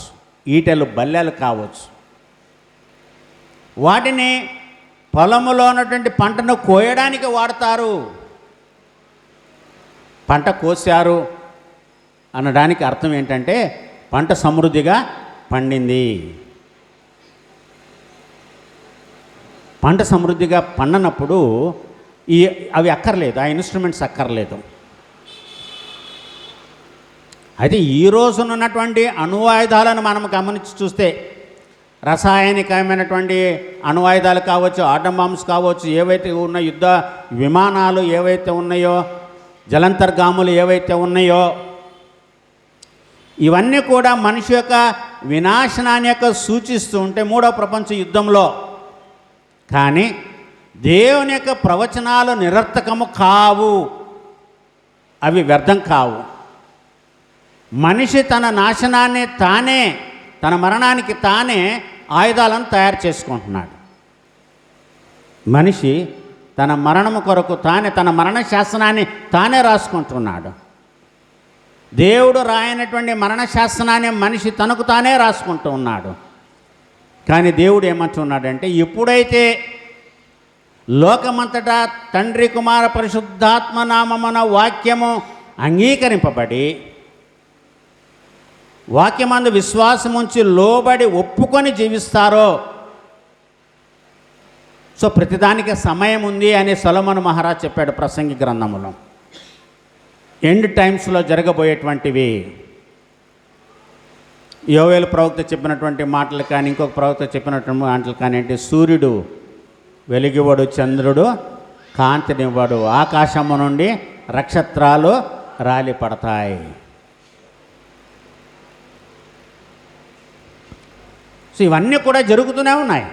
ఈటెలు బల్లెలు కావచ్చు, వాటిని పొలములో ఉన్నటువంటి పంటను కోయడానికి వాడతారు. పంట కోసారు అనడానికి అర్థం ఏంటంటే పంట సమృద్ధిగా పండింది. పంట సమృద్ధిగా పండనప్పుడు అవి అక్కర్లేదు, ఆ ఇన్స్ట్రుమెంట్స్ అక్కర్లేదు. అయితే ఈ రోజునున్నటువంటి అణువాయుధాలను మనం గమనించి చూస్తే రసాయనికమైనటువంటి అణువాయుధాలు కావచ్చు, ఆటం బాంబ్స్ కావచ్చు, ఏవైతే ఉన్న యుద్ధ విమానాలు ఏవైతే ఉన్నాయో, జలంతర్గాములు ఏవైతే ఉన్నాయో, ఇవన్నీ కూడా మనిషి యొక్క వినాశనాన్ని యొక్క సూచిస్తూ ఉంటే మూడవ ప్రపంచ యుద్ధంలో. కానీ దేవుని యొక్క ప్రవచనాలు నిరర్థకము కావు, అవి వ్యర్థం కావు. మనిషి తన నాశనాన్ని తానే, తన మరణానికి తానే ఆయుధాలను తయారు చేసుకుంటున్నాడు. మనిషి తన మరణము కొరకు తానే తన మరణ శాసనాన్ని తానే రాసుకుంటున్నాడు. దేవుడు రాయనటువంటి మరణ శాసనాన్ని మనిషి తనకు తానే రాసుకుంటూ ఉన్నాడు. కానీ దేవుడు ఏమంటున్నాడంటే, ఎప్పుడైతే లోకమంతటా తండ్రి కుమార పరిశుద్ధాత్మ నామమున వాక్యము అంగీకరింపబడి వాక్యమందు విశ్వాసముంచి లోబడి ఒప్పుకొని జీవిస్తారో, సో ప్రతిదానికి సమయం ఉంది అని సొలొమోను మహారాజ్ చెప్పాడు ప్రసంగి గ్రంథములో. ఎండ్ టైమ్స్లో జరగబోయేటువంటివి యోవేలు ప్రవక్త చెప్పినటువంటి మాటలు కానీ, ఇంకొక ప్రవక్త చెప్పినటువంటి మాటలు కానీ ఏంటి, సూర్యుడు వెలిగివడు, చంద్రుడు కాంతినివ్వడు, ఆకాశము నుండి నక్షత్రాలు రాలి పడతాయి. సో ఇవన్నీ కూడా జరుగుతూనే ఉన్నాయి.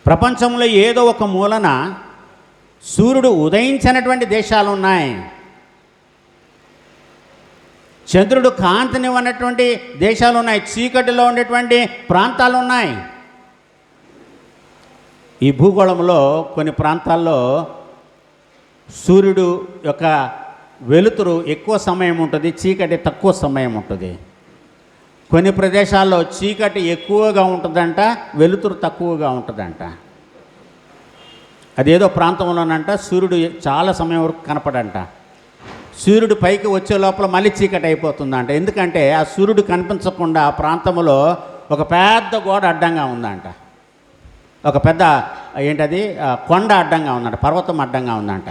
ప్రపంచంలో ఏదో ఒక మూలన సూర్యుడు ఉదయించినటువంటి దేశాలు ఉన్నాయి, చంద్రుడు కాంతినివ్వనటువంటి దేశాలు ఉన్నాయి, చీకటిలో ఉండేటువంటి ప్రాంతాలు ఉన్నాయి. ఈ భూగోళంలో కొన్ని ప్రాంతాల్లో సూర్యుడు యొక్క వెలుతురు ఎక్కువ సమయం ఉంటుంది, చీకటి తక్కువ సమయం ఉంటుంది. కొన్ని ప్రదేశాల్లో చీకటి ఎక్కువగా ఉంటుందంట, వెలుతురు తక్కువగా ఉంటుందంట. అదేదో ప్రాంతంలోనంట సూర్యుడు చాలా సమయం వరకు కనపడంట. సూర్యుడు పైకి వచ్చే లోపల మళ్ళీ చీకటి అయిపోతుందంట. ఎందుకంటే ఆ సూర్యుడు కనిపించకుండా ఆ ప్రాంతంలో ఒక పెద్ద గోడ అడ్డంగా ఉందంట, ఒక పెద్ద ఏంటది కొండ అడ్డంగా ఉందంట, పర్వతం అడ్డంగా ఉందంట.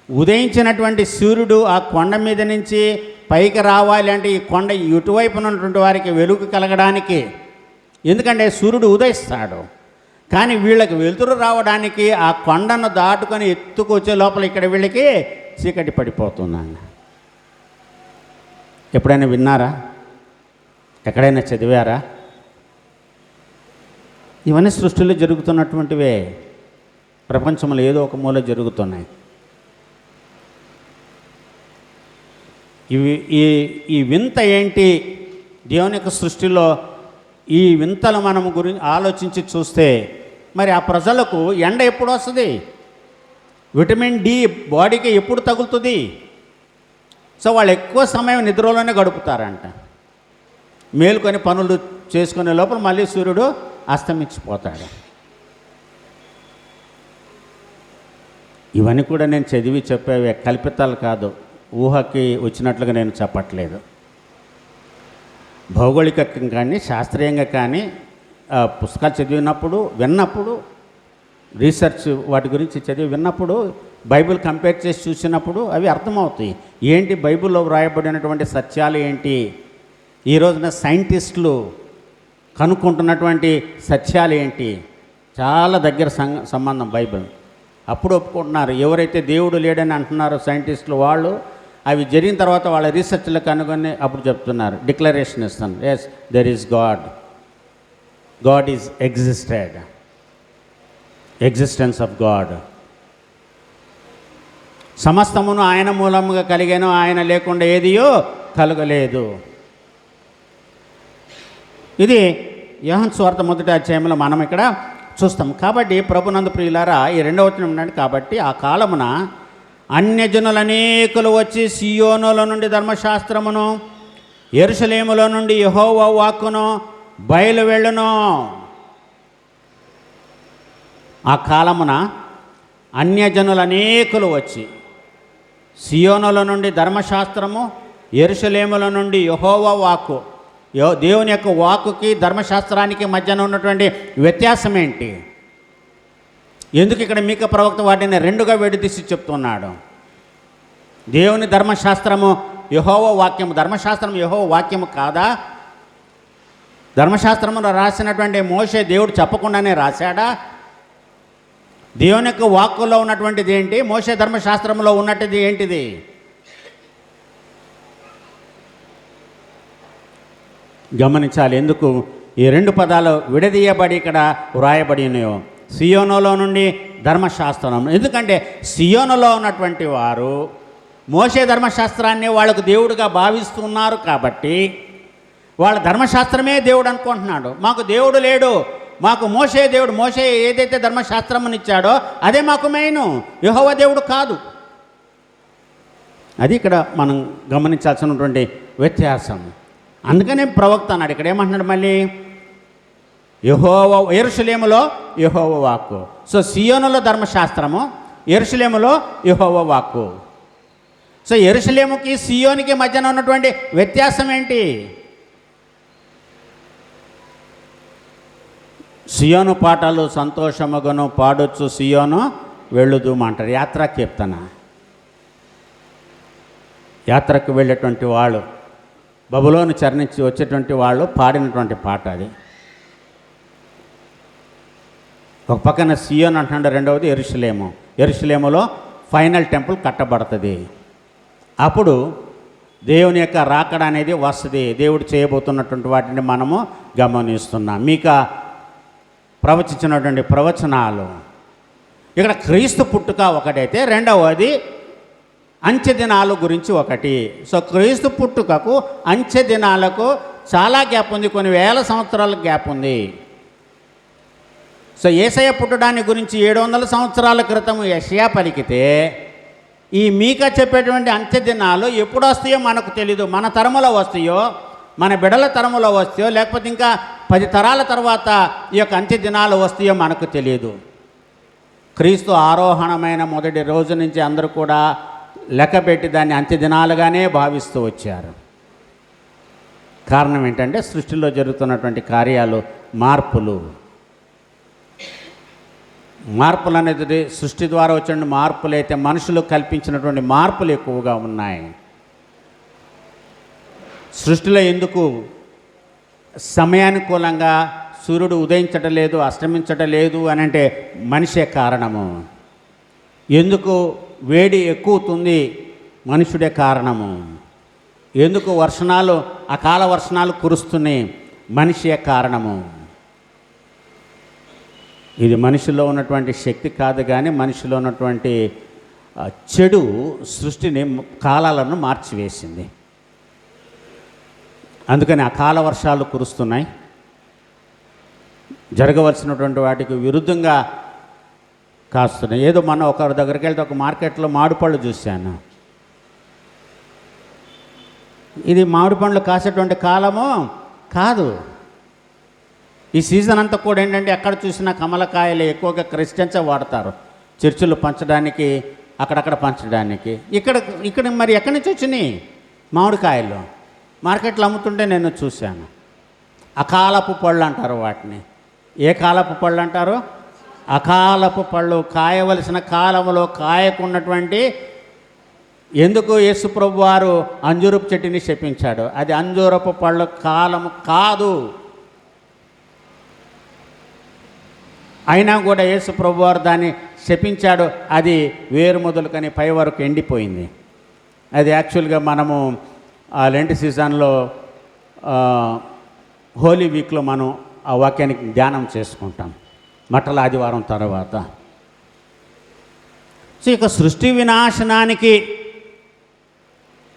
ఉదయించినటువంటి సూర్యుడు ఆ కొండ మీద నుంచి పైకి రావాలి అంటే ఈ కొండ ఇటువైపు ఉన్నటువంటి వారికి వెలుగు కలగడానికి, ఎందుకంటే సూర్యుడు ఉదయిస్తాడు. కానీ వీళ్ళకి వెలుతురు రావడానికి ఆ కొండను దాటుకొని ఎత్తుకొచ్చే లోపల ఇక్కడ వీళ్ళకి చీకటి పడిపోతుందండి. ఎప్పుడైనా విన్నారా? ఎక్కడైనా చదివారా? ఇవన్నీ సృష్టిలో జరుగుతున్నటువంటివే, ప్రపంచంలో ఏదో ఒక మూల జరుగుతున్నాయి. ఈ వింత ఏంటి దేవుని యొక్క సృష్టిలో? ఈ వింతలు మనము ఆలోచించి చూస్తే మరి ఆ ప్రజలకు ఎండ ఎప్పుడు వస్తుంది, విటమిన్ డి బాడీకి ఎప్పుడు తగులుతుంది? సో వాళ్ళు ఎక్కువ సమయం నిద్రలోనే గడుపుతారంట. మేలుకొని పనులు చేసుకునే లోపల మళ్ళీ సూర్యుడు అస్తమించిపోతాడు. ఇవన్నీ కూడా నేను చదివి చెప్పేవే, కల్పితాలు కాదు, ఊహకి వచ్చినట్లుగా నేను చెప్పట్లేదు. భౌగోళికంగా కానీ శాస్త్రీయంగా కానీ పుస్తకాలు చదివినప్పుడు, విన్నప్పుడు, రీసెర్చ్ వాటి గురించి చదివి విన్నప్పుడు, బైబిల్ కంపేర్ చేసి చూసినప్పుడు అవి అర్థమవుతాయి. ఏంటి బైబిల్లో వ్రాయబడినటువంటి సత్యాలు ఏంటి, ఈ రోజున సైంటిస్టులు కనుక్కుంటున్నటువంటి సత్యాలు ఏంటి, చాలా దగ్గర సంబంధం బైబిల్. అప్పుడు ఒప్పుకుంటున్నారు. ఎవరైతే దేవుడు లేడని అంటున్నారో సైంటిస్టులు, వాళ్ళు అవి జరిగిన తర్వాత వాళ్ళ రీసెర్చ్లో కనుగొని అప్పుడు చెప్తున్నారు, డిక్లరేషన్ ఇస్తాను, yes there is God, God is existed, existence of God. సమస్తమును ఆయన మూలముగా కలిగాను, ఆయన లేకుండా ఏదియో కలగలేదు. ఇది యోహాను సువార్త 1వ అధ్యాయంలో మనం ఇక్కడ చూస్తాం. కాబట్టి ప్రభునందు ప్రియులారా, ఈ 2వ వచనం ఉండండి. కాబట్టి ఆ కాలమున అన్యజనులు అనేకులు వచ్చి సీయోనులో నుండి ధర్మశాస్త్రమును, యెరూషలేములో నుండి యెహోవా వాక్కును బయలు వెళ్ళును. ఆ కాలమున అన్యజనులు అనేకులు వచ్చి సీయోనులో నుండి ధర్మశాస్త్రము, యెరూషలేములో నుండి యెహోవా వాక్కు. దేవుని యొక్క వాక్కుకి ధర్మశాస్త్రానికి మధ్యన ఉన్నటువంటి వ్యత్యాసం ఏంటి? ఎందుకు ఇక్కడ మీకా ప్రవక్త వాటిని రెండుగా విడదీసి చెప్తున్నాడు? దేవుని ధర్మశాస్త్రము యెహోవా వాక్యము, ధర్మశాస్త్రం యెహోవా వాక్యము కాదా? ధర్మశాస్త్రంలో రాసినటువంటి మోషే దేవుడు చెప్పకుండానే రాశాడా? దేవుని యొక్క వాక్కులో ఉన్నటువంటిది ఏంటి? మోషే ధర్మశాస్త్రంలో ఉన్నట్టుది ఏంటిది? గమనించాలి. ఎందుకు ఈ రెండు పదాలు విడదీయబడి ఇక్కడ వ్రాయబడి ఉన్నాయో? సియోనులో నుండి ధర్మశాస్త్రం. ఎందుకంటే సియోనులో ఉన్నటువంటి వారు మోషే ధర్మశాస్త్రాన్ని వాళ్ళకు దేవుడిగా భావిస్తున్నారు కాబట్టి వాళ్ళ ధర్మశాస్త్రమే దేవుడు అనుకుంటున్నాడు. మాకు దేవుడు లేడు, మాకు మోషే దేవుడు. మోషే ఏదైతే ధర్మశాస్త్రముని ఇచ్చాడో అదే మాకు మెయిన్, యెహోవా దేవుడు కాదు. అది ఇక్కడ మనం గమనించాల్సినటువంటి వ్యత్యాసం. అందుకనే ప్రవక్త అన్నాడు, ఇక్కడ ఏమంటున్నాడు మళ్ళీ? యెహోవా యెరూషలేములో యెహోవా వాక్కు. సో సియోనులో ధర్మశాస్త్రము, యెరూషలేములో యెహోవా వాక్కు. సో యెరూషలేముకి సియోనికి మధ్యన ఉన్నటువంటి వ్యత్యాసం ఏంటి? సియోను పాటలు సంతోషముగను పాడొచ్చు సియోను వెళ్ళుదుమంటారు. యాత్రకి చెప్తాను. యాత్రకు వెళ్ళేటువంటి వాళ్ళు, బబులోను చెర నుంచి వచ్చేటువంటి వాళ్ళు పాడినటువంటి పాట అది. ఒక పక్కన సియోన్ అంటున్నాడు, రెండవది యెరూషలేము. యెరూషలేములో ఫైనల్ టెంపుల్ కట్టబడుతుంది. అప్పుడు దేవుని యొక్క రాకడ అనేది వస్తుంది. దేవుడు చేయబోతున్నటువంటి వాటిని మనము గమనిస్తున్నాం. మీకు ప్రవచించినటువంటి ప్రవచనాలు ఇక్కడ క్రీస్తు పుట్టుక ఒకటైతే, రెండవది అంచె దినాల గురించి ఒకటి. సో క్రీస్తు పుట్టుకకు అంచె దినాలకు చాలా గ్యాప్ ఉంది, కొన్ని వేల సంవత్సరాల గ్యాప్ ఉంది. సో యేసయ్య పుట్టడాన్ని గురించి 700 సంవత్సరాల క్రితం యెషయా పలికితే, ఈ మీకా చెప్పేటువంటి అంచె దినాలు ఎప్పుడు వస్తాయో మనకు తెలీదు. మన తరములో వస్తాయో, మన బిడల తరములో వస్తాయో, లేకపోతే ఇంకా 10 తరాల తర్వాత ఈ యొక్క అంచె దినాలు వస్తాయో మనకు తెలియదు. క్రీస్తు ఆరోహణమైన మొదటి రోజు నుంచి అందరూ కూడా లెక్కపెట్టి దాన్ని అంచె దినాలుగానే భావిస్తూ వచ్చారు. కారణం ఏంటంటే సృష్టిలో జరుగుతున్నటువంటి కార్యాలు, మార్పులు అనేది సృష్టి ద్వారా వచ్చిన మార్పులు అయితే మనుషులు కల్పించినటువంటి మార్పులు ఎక్కువగా ఉన్నాయి. సృష్టిలో ఎందుకు సమయానుకూలంగా సూర్యుడు ఉదయించటం లేదు, అస్తమించటం లేదు అని అంటే మనిషే కారణము. ఎందుకు వేడి ఎక్కువతుంది, మనుషుడే కారణము. ఎందుకు అకాల వర్షాలు కురుస్తున్నాయి, మనిషే కారణము. ఇది మనిషిలో ఉన్నటువంటి శక్తి కాదు, కానీ మనిషిలో ఉన్నటువంటి చెడు సృష్టిని, కాలాలను మార్చివేసింది. అందుకని అకాల వర్షాలు కురుస్తున్నాయి. జరగవలసినటువంటి వాటికి విరుద్ధంగా కాస్తున్నాయి. ఏదో మన ఒకరి దగ్గరికి వెళ్తే ఒక మార్కెట్లో మామిడి పళ్ళు చూశాను. ఇది మామిడి పండ్లు కాసేటువంటి కాలము కాదు. ఈ సీజన్ అంతా కూడా ఏంటంటే ఎక్కడ చూసినా కమలకాయలు ఎక్కువగా క్రిస్టియన్సే వాడతారు, చర్చిలు పంచడానికి, అక్కడక్కడ పంచడానికి. ఇక్కడ మరి ఎక్కడి నుంచి వచ్చినాయి మామిడికాయలు? మార్కెట్లో అమ్ముతుంటే నేను చూశాను. అకాలపు పళ్ళు అంటారు వాటిని. ఏ కాలపు పళ్ళు అంటారు? అకాలపు పళ్ళు. కాయవలసిన కాలంలో కాయకున్నటువంటి. ఎందుకు యేసు ప్రభు వారు అంజూరపు చెట్టుని శపించాడు? అది అంజూరపు పళ్ళు కాలము కాదు. అయినా కూడా యేసు ప్రభు వారు దాన్ని శపించాడు. అది వేరు మొదలుకని పై వరకు ఎండిపోయింది. అది యాక్చువల్గా మనము ఆ లెంట్ సీజన్లో హోలీ వీక్లో మనం ఆ వాక్యానికి ధ్యానం చేసుకుంటాం, మట్టల ఆదివారం తర్వాత. సో ఇక సృష్టి వినాశనానికి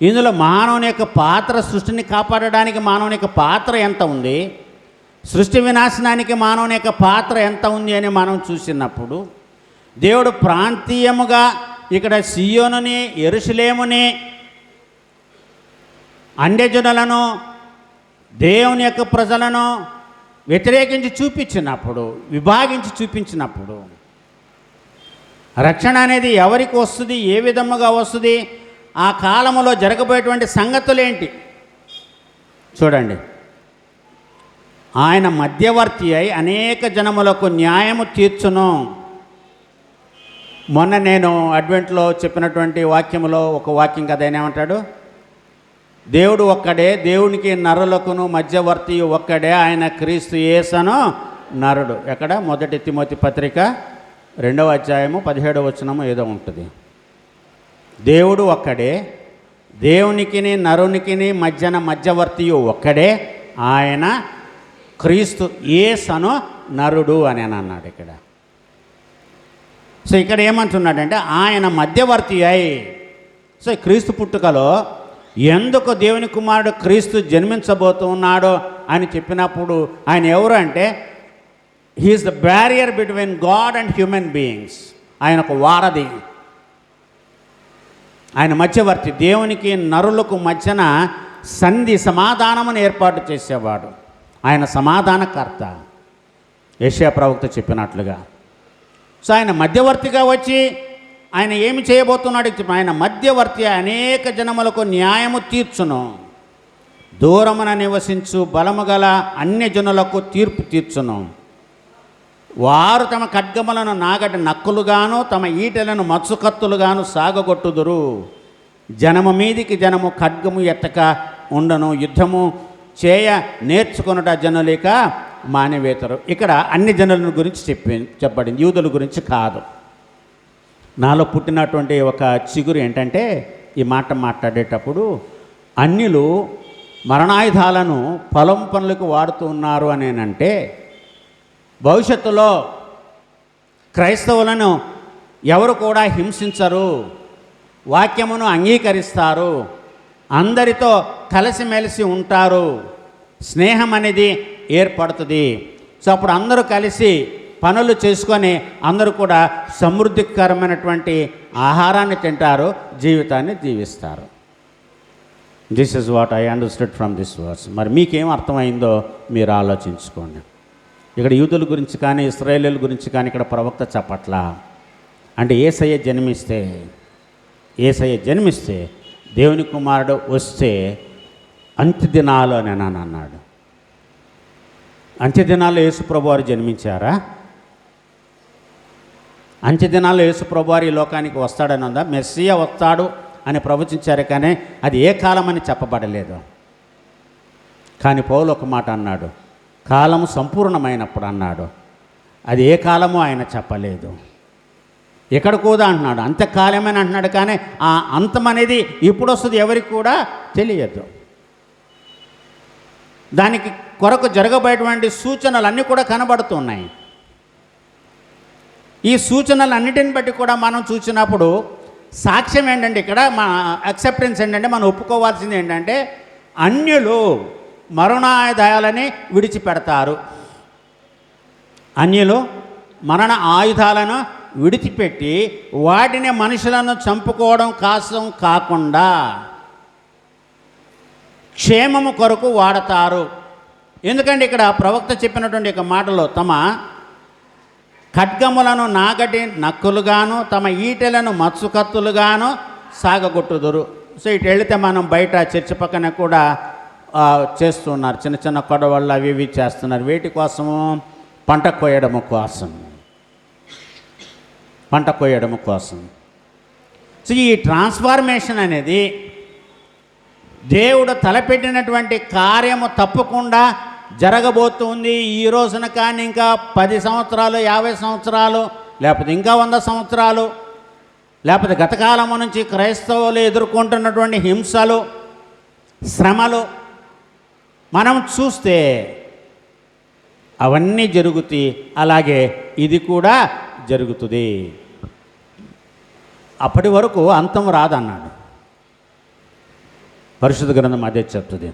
ఇందులో మానవుని యొక్క పాత్ర, సృష్టిని కాపాడడానికి మానవుని యొక్క పాత్ర ఎంత ఉంది, సృష్టి వినాశనానికి మానవుని యొక్క పాత్ర ఎంత ఉంది అని మనం చూసినప్పుడు, దేవుడు ప్రాంతీయముగా ఇక్కడ సియోనుని, యెరూషలేముని, అన్యజనులను, దేవుని యొక్క ప్రజలను వ్యతిరేకించి చూపించినప్పుడు, విభాగించి చూపించినప్పుడు, రక్షణ అనేది ఎవరికి వస్తుంది, ఏ విధముగా వస్తుంది, ఆ కాలంలో జరగబోయేటువంటి సంగతులేంటి చూడండి. ఆయన మధ్యవర్తి అయి అనేక జనములకు న్యాయము తీర్చును. మొన్న నేను అడ్వెంట్లో చెప్పినటువంటి వాక్యములో ఒక వాక్యం కదా, ఏమంటాడు? దేవుడు ఒక్కడే, దేవునికి నరులకును మధ్యవర్తి ఒక్కడే, ఆయన క్రీస్తు యేసను నరుడు. ఎక్కడ? 1 తిమోతి పత్రిక 2వ అధ్యాయము 17వ వచనము ఏదో ఉంటుంది. దేవుడు ఒక్కడే, దేవునికిని నరునికిని మధ్యవర్తి ఒక్కడే, ఆయన క్రీస్తు యేసను నరుడు అని అన్నాడు ఇక్కడ. సో ఇక్కడ ఏమంటున్నాడంటే ఆయన మధ్యవర్తి అయి, సో క్రీస్తు పుట్టుకలో ఎందుకు దేవుని కుమారుడు క్రీస్తు జన్మించబోతున్నాడో అని చెప్పినప్పుడు ఆయన ఎవరు అంటే he is the barrier between God and human beings. ఆయన ఒక వారధి, ఆయన మధ్యవర్తి, దేవునికి నరులకు మధ్యన సంధి సమాధానమును ఏర్పాటు చేసేవాడు. ఆయన సమాధానకర్త, యెషయా ప్రవక్త చెప్పినట్లుగా. సో ఆయన మధ్యవర్తిగా వచ్చి ఆయన ఏమి చేయబోతున్నాడు? ఆయన మధ్యవర్తి అనేక జనములకు న్యాయము తీర్చును, దూరమున నివసించు బలము గల అన్యజనులకు తీర్పు తీర్చును. వారు తమ ఖడ్గములను నాగటి నక్కులుగాను తమ ఈటెలను మత్సుకత్తులుగాను సాగగొట్టుదురు. జనము మీదికి జనము ఖడ్గము ఎత్తక ఉండను, యుద్ధము చేయ నేర్చుకొనుట జనులేక మానివేతరు. ఇక్కడ అన్ని జనుల గురించి చెప్పబడింది, యూదుల గురించి కాదు. నాలో పుట్టినటువంటి ఒక చిగురు ఏంటంటే ఈ మాట మాట్లాడేటప్పుడు అన్యులు మరణాయుధాలను పొలం పనులకు వాడుతూ ఉన్నారు అని అంటే భవిష్యత్తులో క్రైస్తవులను ఎవరు కూడా హింసించరు, వాక్యమును అంగీకరిస్తారు, అందరితో కలిసిమెలిసి ఉంటారు, స్నేహం అనేది ఏర్పడుతుంది. సో అప్పుడు అందరూ కలిసి పనులు చేసుకొని అందరూ కూడా సమృద్ధికరమైనటువంటి ఆహారాన్ని తింటారు, జీవితాన్ని జీవిస్తారు. This is what I understood from this verse. మరి మీకేం అర్థమైందో మీరు ఆలోచించుకోండి. ఇక్కడ యూదుల గురించి కానీ ఇశ్రాయేలీయుల గురించి కానీ ఇక్కడ ప్రవక్త చెప్పట్లా. అంటే యేసయ్య జన్మిస్తే దేవుని కుమారుడు వస్తే అంత్యదినాలు అని అన్నాడు. అంత్యదినాల్లో యేసు ప్రభువారు జన్మించారా? అంత్యదినాల్లో యేసు ప్రభువారు ఈ లోకానికి వస్తాడని ఉందా? మెస్సియా వస్తాడు అని ప్రవచించారు, కానీ అది ఏ కాలం అని చెప్పబడలేదు. కానీ పౌలు ఒక మాట అన్నాడు, కాలము సంపూర్ణమైనప్పుడు అన్నాడు. అది ఏ కాలమో ఆయన చెప్పలేదు. ఎక్కడ కూడా అంటున్నాడు అంత్యకాలమని అంటున్నాడు, కానీ ఆ అంతం అనేది ఇప్పుడు వస్తుంది ఎవరికి కూడా తెలియదు. దానికి కొరకు జరగబోయేటువంటి సూచనలు అన్నీ కూడా కనబడుతున్నాయి. ఈ సూచనలన్నిటిని బట్టి కూడా మనం చూసినప్పుడు సాక్ష్యం ఏంటంటే ఇక్కడ మన అక్సెప్టెన్స్ ఏంటంటే మనం ఒప్పుకోవాల్సింది ఏంటంటే అన్యులు మరణాయుధాలని విడిచిపెడతారు. అన్యులు మరణ ఆయుధాలను విడిచిపెట్టి వాటిని మనుషులను చంపుకోవడం కోసం కాకుండా క్షేమము కొరకు వాడతారు. ఎందుకంటే ఇక్కడ ప్రవక్త చెప్పినటువంటి ఒక మాటలో తమ ఖడ్గములను నాగటి నక్కులుగాను తమ ఈటెలను మత్సుకత్తులుగాను సాగగొట్టుదురు. సో ఇటు వెళితే మనం బయట చర్చి పక్కన కూడా చేస్తున్నారు, చిన్న చిన్న కొడవళ్ళు అవి ఇవి చేస్తున్నారు. వేటి కోసము? పంట కోయడము కోసం. సో ఈ ట్రాన్స్ఫార్మేషన్ అనేది దేవుడు తలపెట్టినటువంటి కార్యము తప్పకుండా జరగబోతుంది. ఈ రోజున కానీ ఇంకా 10 సంవత్సరాలు, 50 సంవత్సరాలు, లేకపోతే ఇంకా 100 సంవత్సరాలు, లేకపోతే గతకాలము నుంచి క్రైస్తవులు ఎదుర్కొంటున్నటువంటి హింసలు, శ్రమలు మనం చూస్తే అవన్నీ జరుగుతాయి. అలాగే ఇది కూడా జరుగుతుంది. అప్పటి వరకు అంతం రాదన్నాడు పరిశుద్ధ గ్రంథం, అదే చెప్తుంది.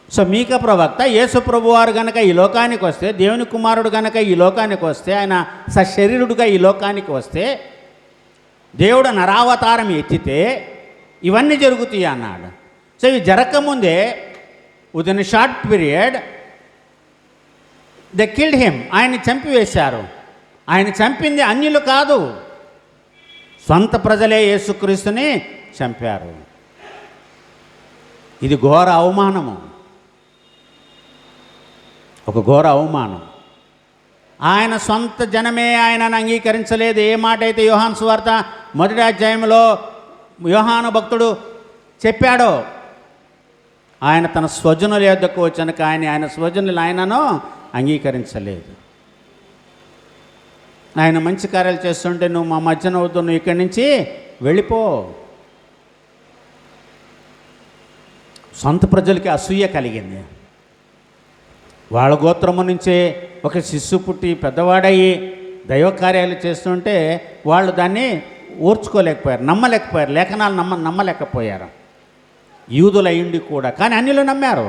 సో మీకా ప్రవక్త యేసు ప్రభువారు కనుక ఈ లోకానికి వస్తే, దేవుని కుమారుడు కనుక ఈ లోకానికి వస్తే, ఆయన సశరీరుడుగా ఈ లోకానికి వస్తే, దేవుడు నరావతారం ఎత్తితే ఇవన్నీ జరుగుతాయి అన్నాడు. సో ఇవి జరగకముందే within short period they killed him, ఆయన్ని చంపివేశారు. ఆయన చంపింది అన్యులు కాదు, సొంత ప్రజలే యేసుక్రీస్తుని చంపారు. ఇది ఘోర అవమానము, ఒక ఘోర అవమానం. ఆయన సొంత జనమే ఆయనను అంగీకరించలేదు. ఏ మాట అయితే యోహాను సువార్త 1వ అధ్యాయంలో యోహాను భక్తుడు చెప్పాడో, ఆయన తన స్వజనుల యొద్దకు వచ్చాను, కానీ ఆయన స్వజనులు ఆయనను అంగీకరించలేదు. ఆయన మంచి కార్యాలు చేస్తుంటే నువ్వు మా మధ్యన వద్దు, నువ్వు ఇక్కడి నుంచి వెళ్ళిపో. సొంత ప్రజలకి అసూయ కలిగింది. వాళ్ళ గోత్రము నుంచే ఒక శిశువు పుట్టి పెద్దవాడయ్యి దైవ కార్యాలు చేస్తుంటే వాళ్ళు దాన్ని ఓర్చుకోలేకపోయారు, నమ్మలేకపోయారు, లేఖనాలు నమ్మలేకపోయారు. యూదులు అయ్యుండి కూడా, కానీ అన్యులు నమ్మారు.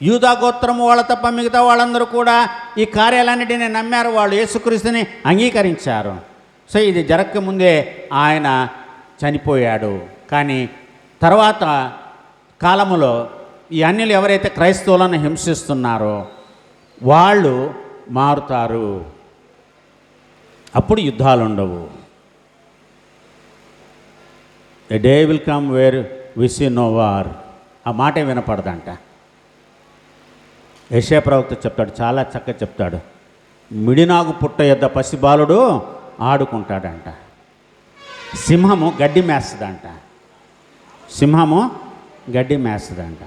యూదా గోత్రము వాళ్ళ తప్ప మిగతా వాళ్ళందరూ కూడా ఈ కార్యాలన్నిటిని నమ్మారు. వాళ్ళు యేసుక్రీస్తుని అంగీకరించారు. సో ఇది జరగకముందే ఆయన చనిపోయాడు. కానీ తర్వాత కాలములో ఈ అన్యులు ఎవరైతే క్రైస్తవులను హింసిస్తున్నారో వాళ్ళు మారుతారు. అప్పుడు యుద్ధాలు ఉండవు. A day will come where we see no war. ఆ మాటే వినపడదంట. యెషయా ప్రవక్త చెప్తాడు, చాలా చక్కగా చెప్తాడు. మిడినాగు పుట్ట యొద్ద పసిబాలుడు ఆడుకుంటాడంట. సింహము గడ్డి మేస్తుందంట. సింహము గడ్డి మేస్తుందంట.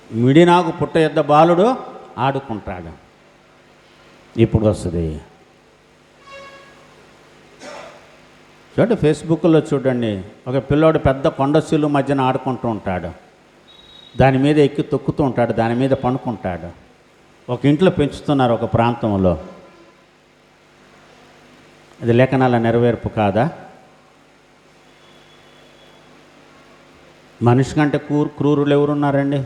మిడినాగు పుట్ట యొద్ద బాలుడు ఆడుకుంటాడు. ఇప్పుడు వస్తుంది. చూడండి, ఫేస్బుక్లో చూడండి, ఒక పిల్లోడు పెద్ద కొండశిలు మధ్యన ఆడుకుంటూ ఉంటాడు. దాని మీద ఎక్కి తొక్కుతూ ఉంటాడు, దాని మీద పండుకుంటాడు. ఒక ఇంట్లో పెంచుతున్నారు ఒక ప్రాంతంలో. ఇది లేఖనాల నెరవేర్పు కాదా? మనిషి కంటే క్రూరులు ఎవరున్నారండి?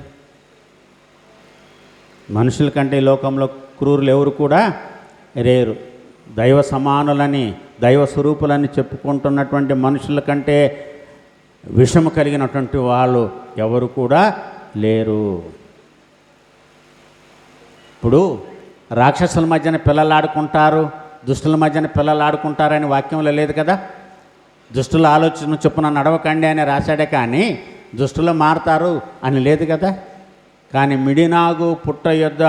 మనుషుల కంటే ఈ లోకంలో క్రూరులు ఎవరు కూడా లేరు. దైవ సమానులని, దైవ స్వరూపులని చెప్పుకుంటున్నటువంటి మనుషుల కంటే విషము కలిగినటువంటి వాళ్ళు ఎవరు కూడా లేరు. ఇప్పుడు రాక్షసుల మధ్యన పిల్లలు ఆడుకుంటారు, దుష్టుల మధ్యన పిల్లలు ఆడుకుంటారని వాక్యంలో లేదు కదా. దుష్టుల ఆలోచన చొప్పున నడవకండి అని రాశాడే, కానీ దుష్టులు మారతారు అని లేదు కదా. కానీ మిడినాగు పుట్ట యొద్ద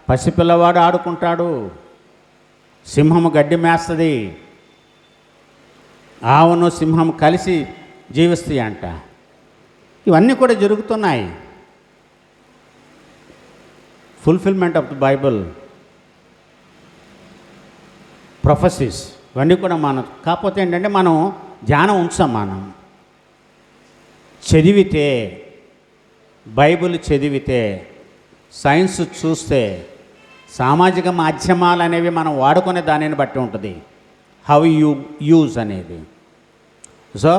పసిపిల్లవాడు ఆడుకుంటాడు. సింహము గడ్డి మేస్తుంది. ఆవును సింహం కలిసి జీవిస్తాయి అంట. ఇవన్నీ కూడా జరుగుతున్నాయి. Fulfilment of the Bible prophecies ఇవన్నీ కూడా మనం. కాకపోతే ఏంటంటే మనం ధ్యానం ఉంచాం. మనం చదివితే, బైబిల్ చదివితే, సైన్స్ చూస్తే, సామాజిక మాధ్యమాలు అనేవి మనం వాడుకునే దానిని బట్టి ఉంటుంది. హౌ యూ యూజ్ అనేది. సో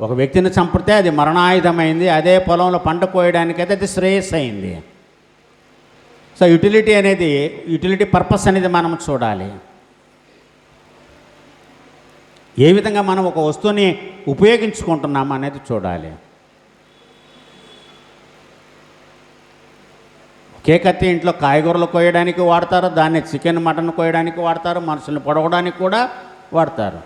ఒక వ్యక్తిని చంపితే అది మరణాయుధమైంది, అదే పొలంలో పంట కోయడానికైతే అది శ్రేయస్ అయింది. సో యూటిలిటీ పర్పస్ అనేది మనం చూడాలి. ఏ విధంగా మనం ఒక వస్తువుని ఉపయోగించుకుంటున్నాం అనేది చూడాలి. ఒకే కత్తి ఇంట్లో కాయగూరలు కోయడానికి వాడతారు, దాన్ని చికెన్ మటన్ కోయడానికి వాడతారు, మనుషుల్ని పొడవడానికి కూడా వాడతారు.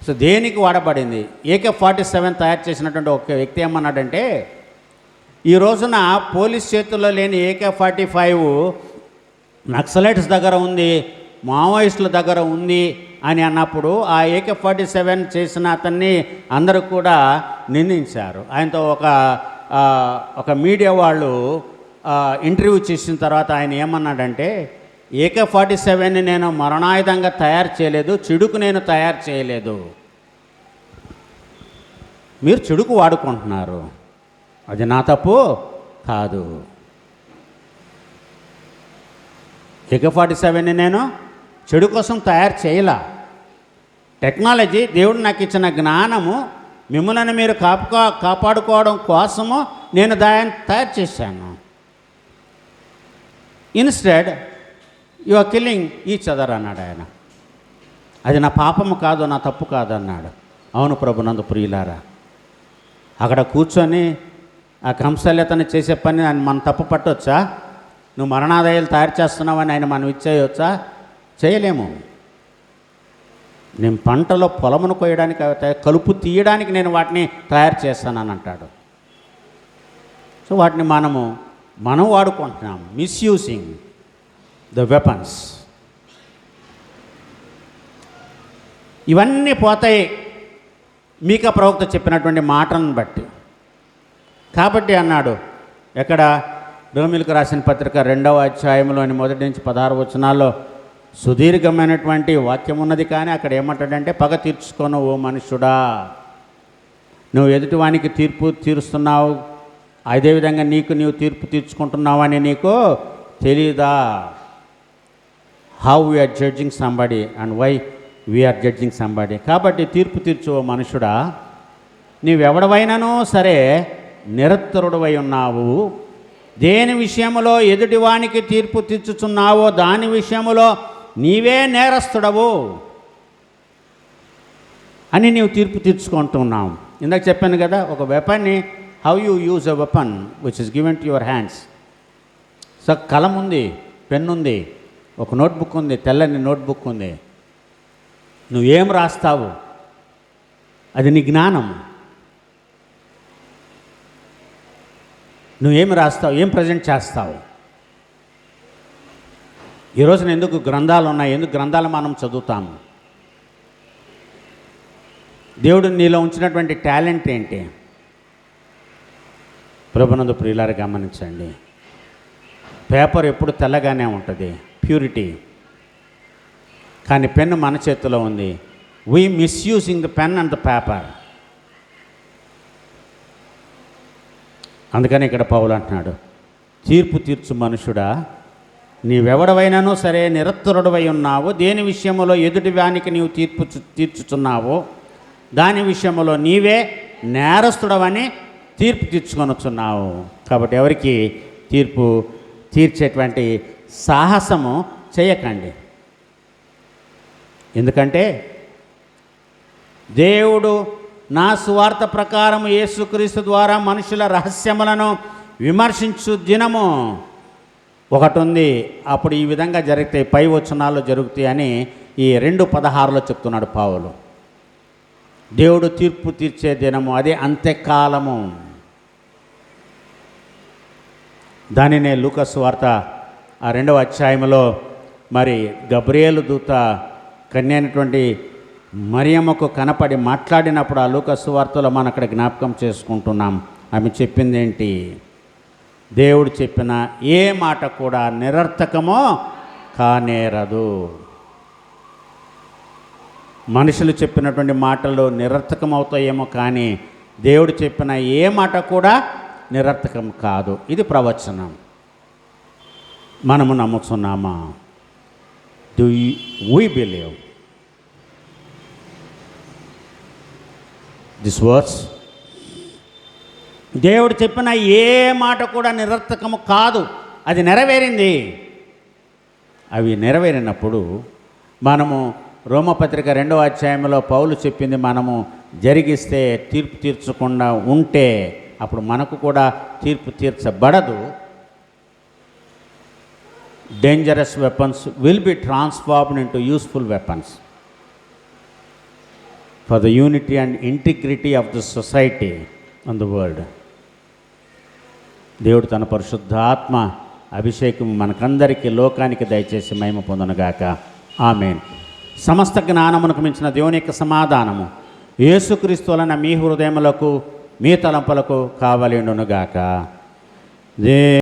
సో దేనికి వాడబడింది? AK-47 తయారు చేసినటువంటి ఒక వ్యక్తి ఏమన్నాడంటే, ఈ రోజున పోలీస్ చేతుల్లో లేని AK-45 నక్సలైట్స్ దగ్గర ఉంది, మావోయిస్టుల దగ్గర ఉంది అని అన్నప్పుడు ఆ AK-47 చేసిన అతన్ని అందరూ కూడా నిందించారు. ఆయనతో ఒక మీడియా వాళ్ళు ఇంటర్వ్యూ చేసిన తర్వాత ఆయన ఏమన్నాడంటే, AK-47ని నేను మరణాయుధంగా తయారు చేయలేదు, చెడుకు నేను తయారు చేయలేదు. మీరు చెడుకు వాడుకుంటున్నారు, అది నా తప్పు కాదు. AK-47ని నేను చెడు కోసం తయారు చేయలా. టెక్నాలజీ, దేవుడు నాకు ఇచ్చిన జ్ఞానము, మిమ్మల్ని మీరు కాపాడుకోవడం కోసము నేను దాన్ని తయారు చేశాను. Instead you are killing each other అన్నాడు ఆయన. అది నా పాపము కాదు, నా తప్పు కాదు అన్నాడు. అవును ప్రభునందు ప్రియులారా, అక్కడ కూర్చొని ఆ కంసల్యతను చేసే పని ఆయన మనం తప్పు పట్టవచ్చా? నువ్వు మరణాదాయాలు తయారు చేస్తున్నావని ఆయన మనం ఇచ్చేయవచ్చా? చేయలేము. నేను పంటలో పొలమును కోయడానికి, కలుపు తీయడానికి నేను వాటిని తయారు చేస్తానని అంటాడు. సో వాటిని మనం వాడుకుంటున్నాం, మిస్యూజింగ్ ద వెపన్స్. ఇవన్నీ పోతాయి మీకా ప్రవక్త చెప్పినటువంటి మాటలను బట్టి. కాబట్టి అన్నాడు, ఎక్కడ రోమిలకు రాసిన పత్రిక 2వ అధ్యాయంలోని 1 నుంచి 16 వచనాల్లో సుదీర్ఘమైనటువంటి వాక్యం ఉన్నది. కానీ అక్కడ ఏమంటాడంటే, పగ తీర్చుకోను ఓ మనుష్యుడా, నువ్వు ఎదుటివానికి తీర్పు తీరుస్తున్నావు, అదేవిధంగా నీవు తీర్పు తీర్చుకుంటున్నావని నీకు తెలీదా? How we are judging somebody and why we are judging somebody. కాబట్టి తీర్పు తీర్చు ఓ మనుషుడా, నీవెవడవైనానో సరే నిరత్తరుడవై ఉన్నావు. దేని విషయములో ఎదుటివానికి తీర్పు తీర్చుచున్నావో దాని విషయములో నీవే నేరస్తుడవు అని నీవు తీర్పు తీర్చుకుంటున్నావు. ఇందాక చెప్పాను కదా, ఒక వెపన్ని how you use a weapon which is given to your hands. So కలం ఉంది, పెన్ ఉంది, ఒక నోట్బుక్ ఉంది, తెల్లని నోట్బుక్ ఉంది. నువ్వేం రాస్తావు అది నీ జ్ఞానం. నువ్వేమి రాస్తావు, ఏం ప్రజెంట్ చేస్తావు. ఈరోజున ఎందుకు గ్రంథాలు ఉన్నాయి, ఎందుకు గ్రంథాలు మనం చదువుతాము? దేవుడు నీలో ఉంచినటువంటి టాలెంట్ ఏంటి? ప్రభునందు ప్రియులారా గమనించండి, పేపర్ ఎప్పుడు తెల్లగానే ఉంటుంది, ప్యూరిటీ. కానీ పెన్ను మన చేతిలో ఉంది. We misusing the pen and the paper. అందుకని ఇక్కడ పౌలు అంటున్నాడు, తీర్పు తీర్చు మనుషుడా, నీవెవడవైనానో సరే నిరత్తరుడవై ఉన్నావు. దేని విషయంలో ఎదుటి వానికి నీవు తీర్చుచున్నావో దాని విషయంలో నీవే నేరస్తుడవని తీర్పు తీర్చుకొనుచున్నావు. కాబట్టి ఎవరికి తీర్పు తీర్చేటువంటి సాహసము చేయకండి. ఎందుకంటే దేవుడు నా సువార్త ప్రకారం యేసుక్రీస్తు ద్వారా మనుషుల రహస్యములను విమర్శించు దినము ఒకటి ఉంది. అప్పుడు ఈ విధంగా జరుగుతాయి, పై వచనాల్లో జరుగుతాయి అని ఈ 2:16 చెప్తున్నాడు పౌలు. దేవుడు తీర్పు తీర్చే దినము, అదే అంత్యకాలము. దానినే లూకా సువార్త 2వ అధ్యాయంలో మరి గబ్రియేలు దూత కన్య అయినటువంటి మరియమ్మకు కనపడి మాట్లాడినప్పుడు ఆ లూకా సువార్తలో మనం అక్కడ జ్ఞాపకం చేసుకుంటున్నాం. ఆమె చెప్పింది ఏంటి? దేవుడు చెప్పిన ఏ మాట కూడా నిరర్థకమో కానేరదు. మనుషులు చెప్పినటువంటి మాటలు నిరర్థకమవుతాయేమో, కానీ దేవుడు చెప్పిన ఏ మాట కూడా నిరర్థకం కాదు. ఇది ప్రవచనం. మనము నమ్ముతున్నామా? Do we believe this words? దేవుడు చెప్పిన ఏ మాట కూడా నిరర్థకము కాదు, అది నెరవేరింది. అవి నెరవేరినప్పుడు మనము రోమపత్రిక 2వ అధ్యాయంలో పౌలు చెప్పింది మనము జరిగిస్తే, తీర్పు తీర్చకుండా ఉంటే అప్పుడు మనకు కూడా తీర్పు తీర్చబడదు. Dangerous weapons will be transformed into useful weapons for the unity and integrity of the society and the world. దేవుడు తన పరిశుద్ధాత్మ అభిషేకం మనకందరికీ, లోకానికి దయచేసి మహిమ పొందునుగాక. ఆమేన్. సమస్త జ్ఞానమునకు మించిన దేవుని యొక్క సమాధానము యేసుక్రీస్తు వలన మీ హృదయములకు మీ తలంపులకు కావలిండునుగాక.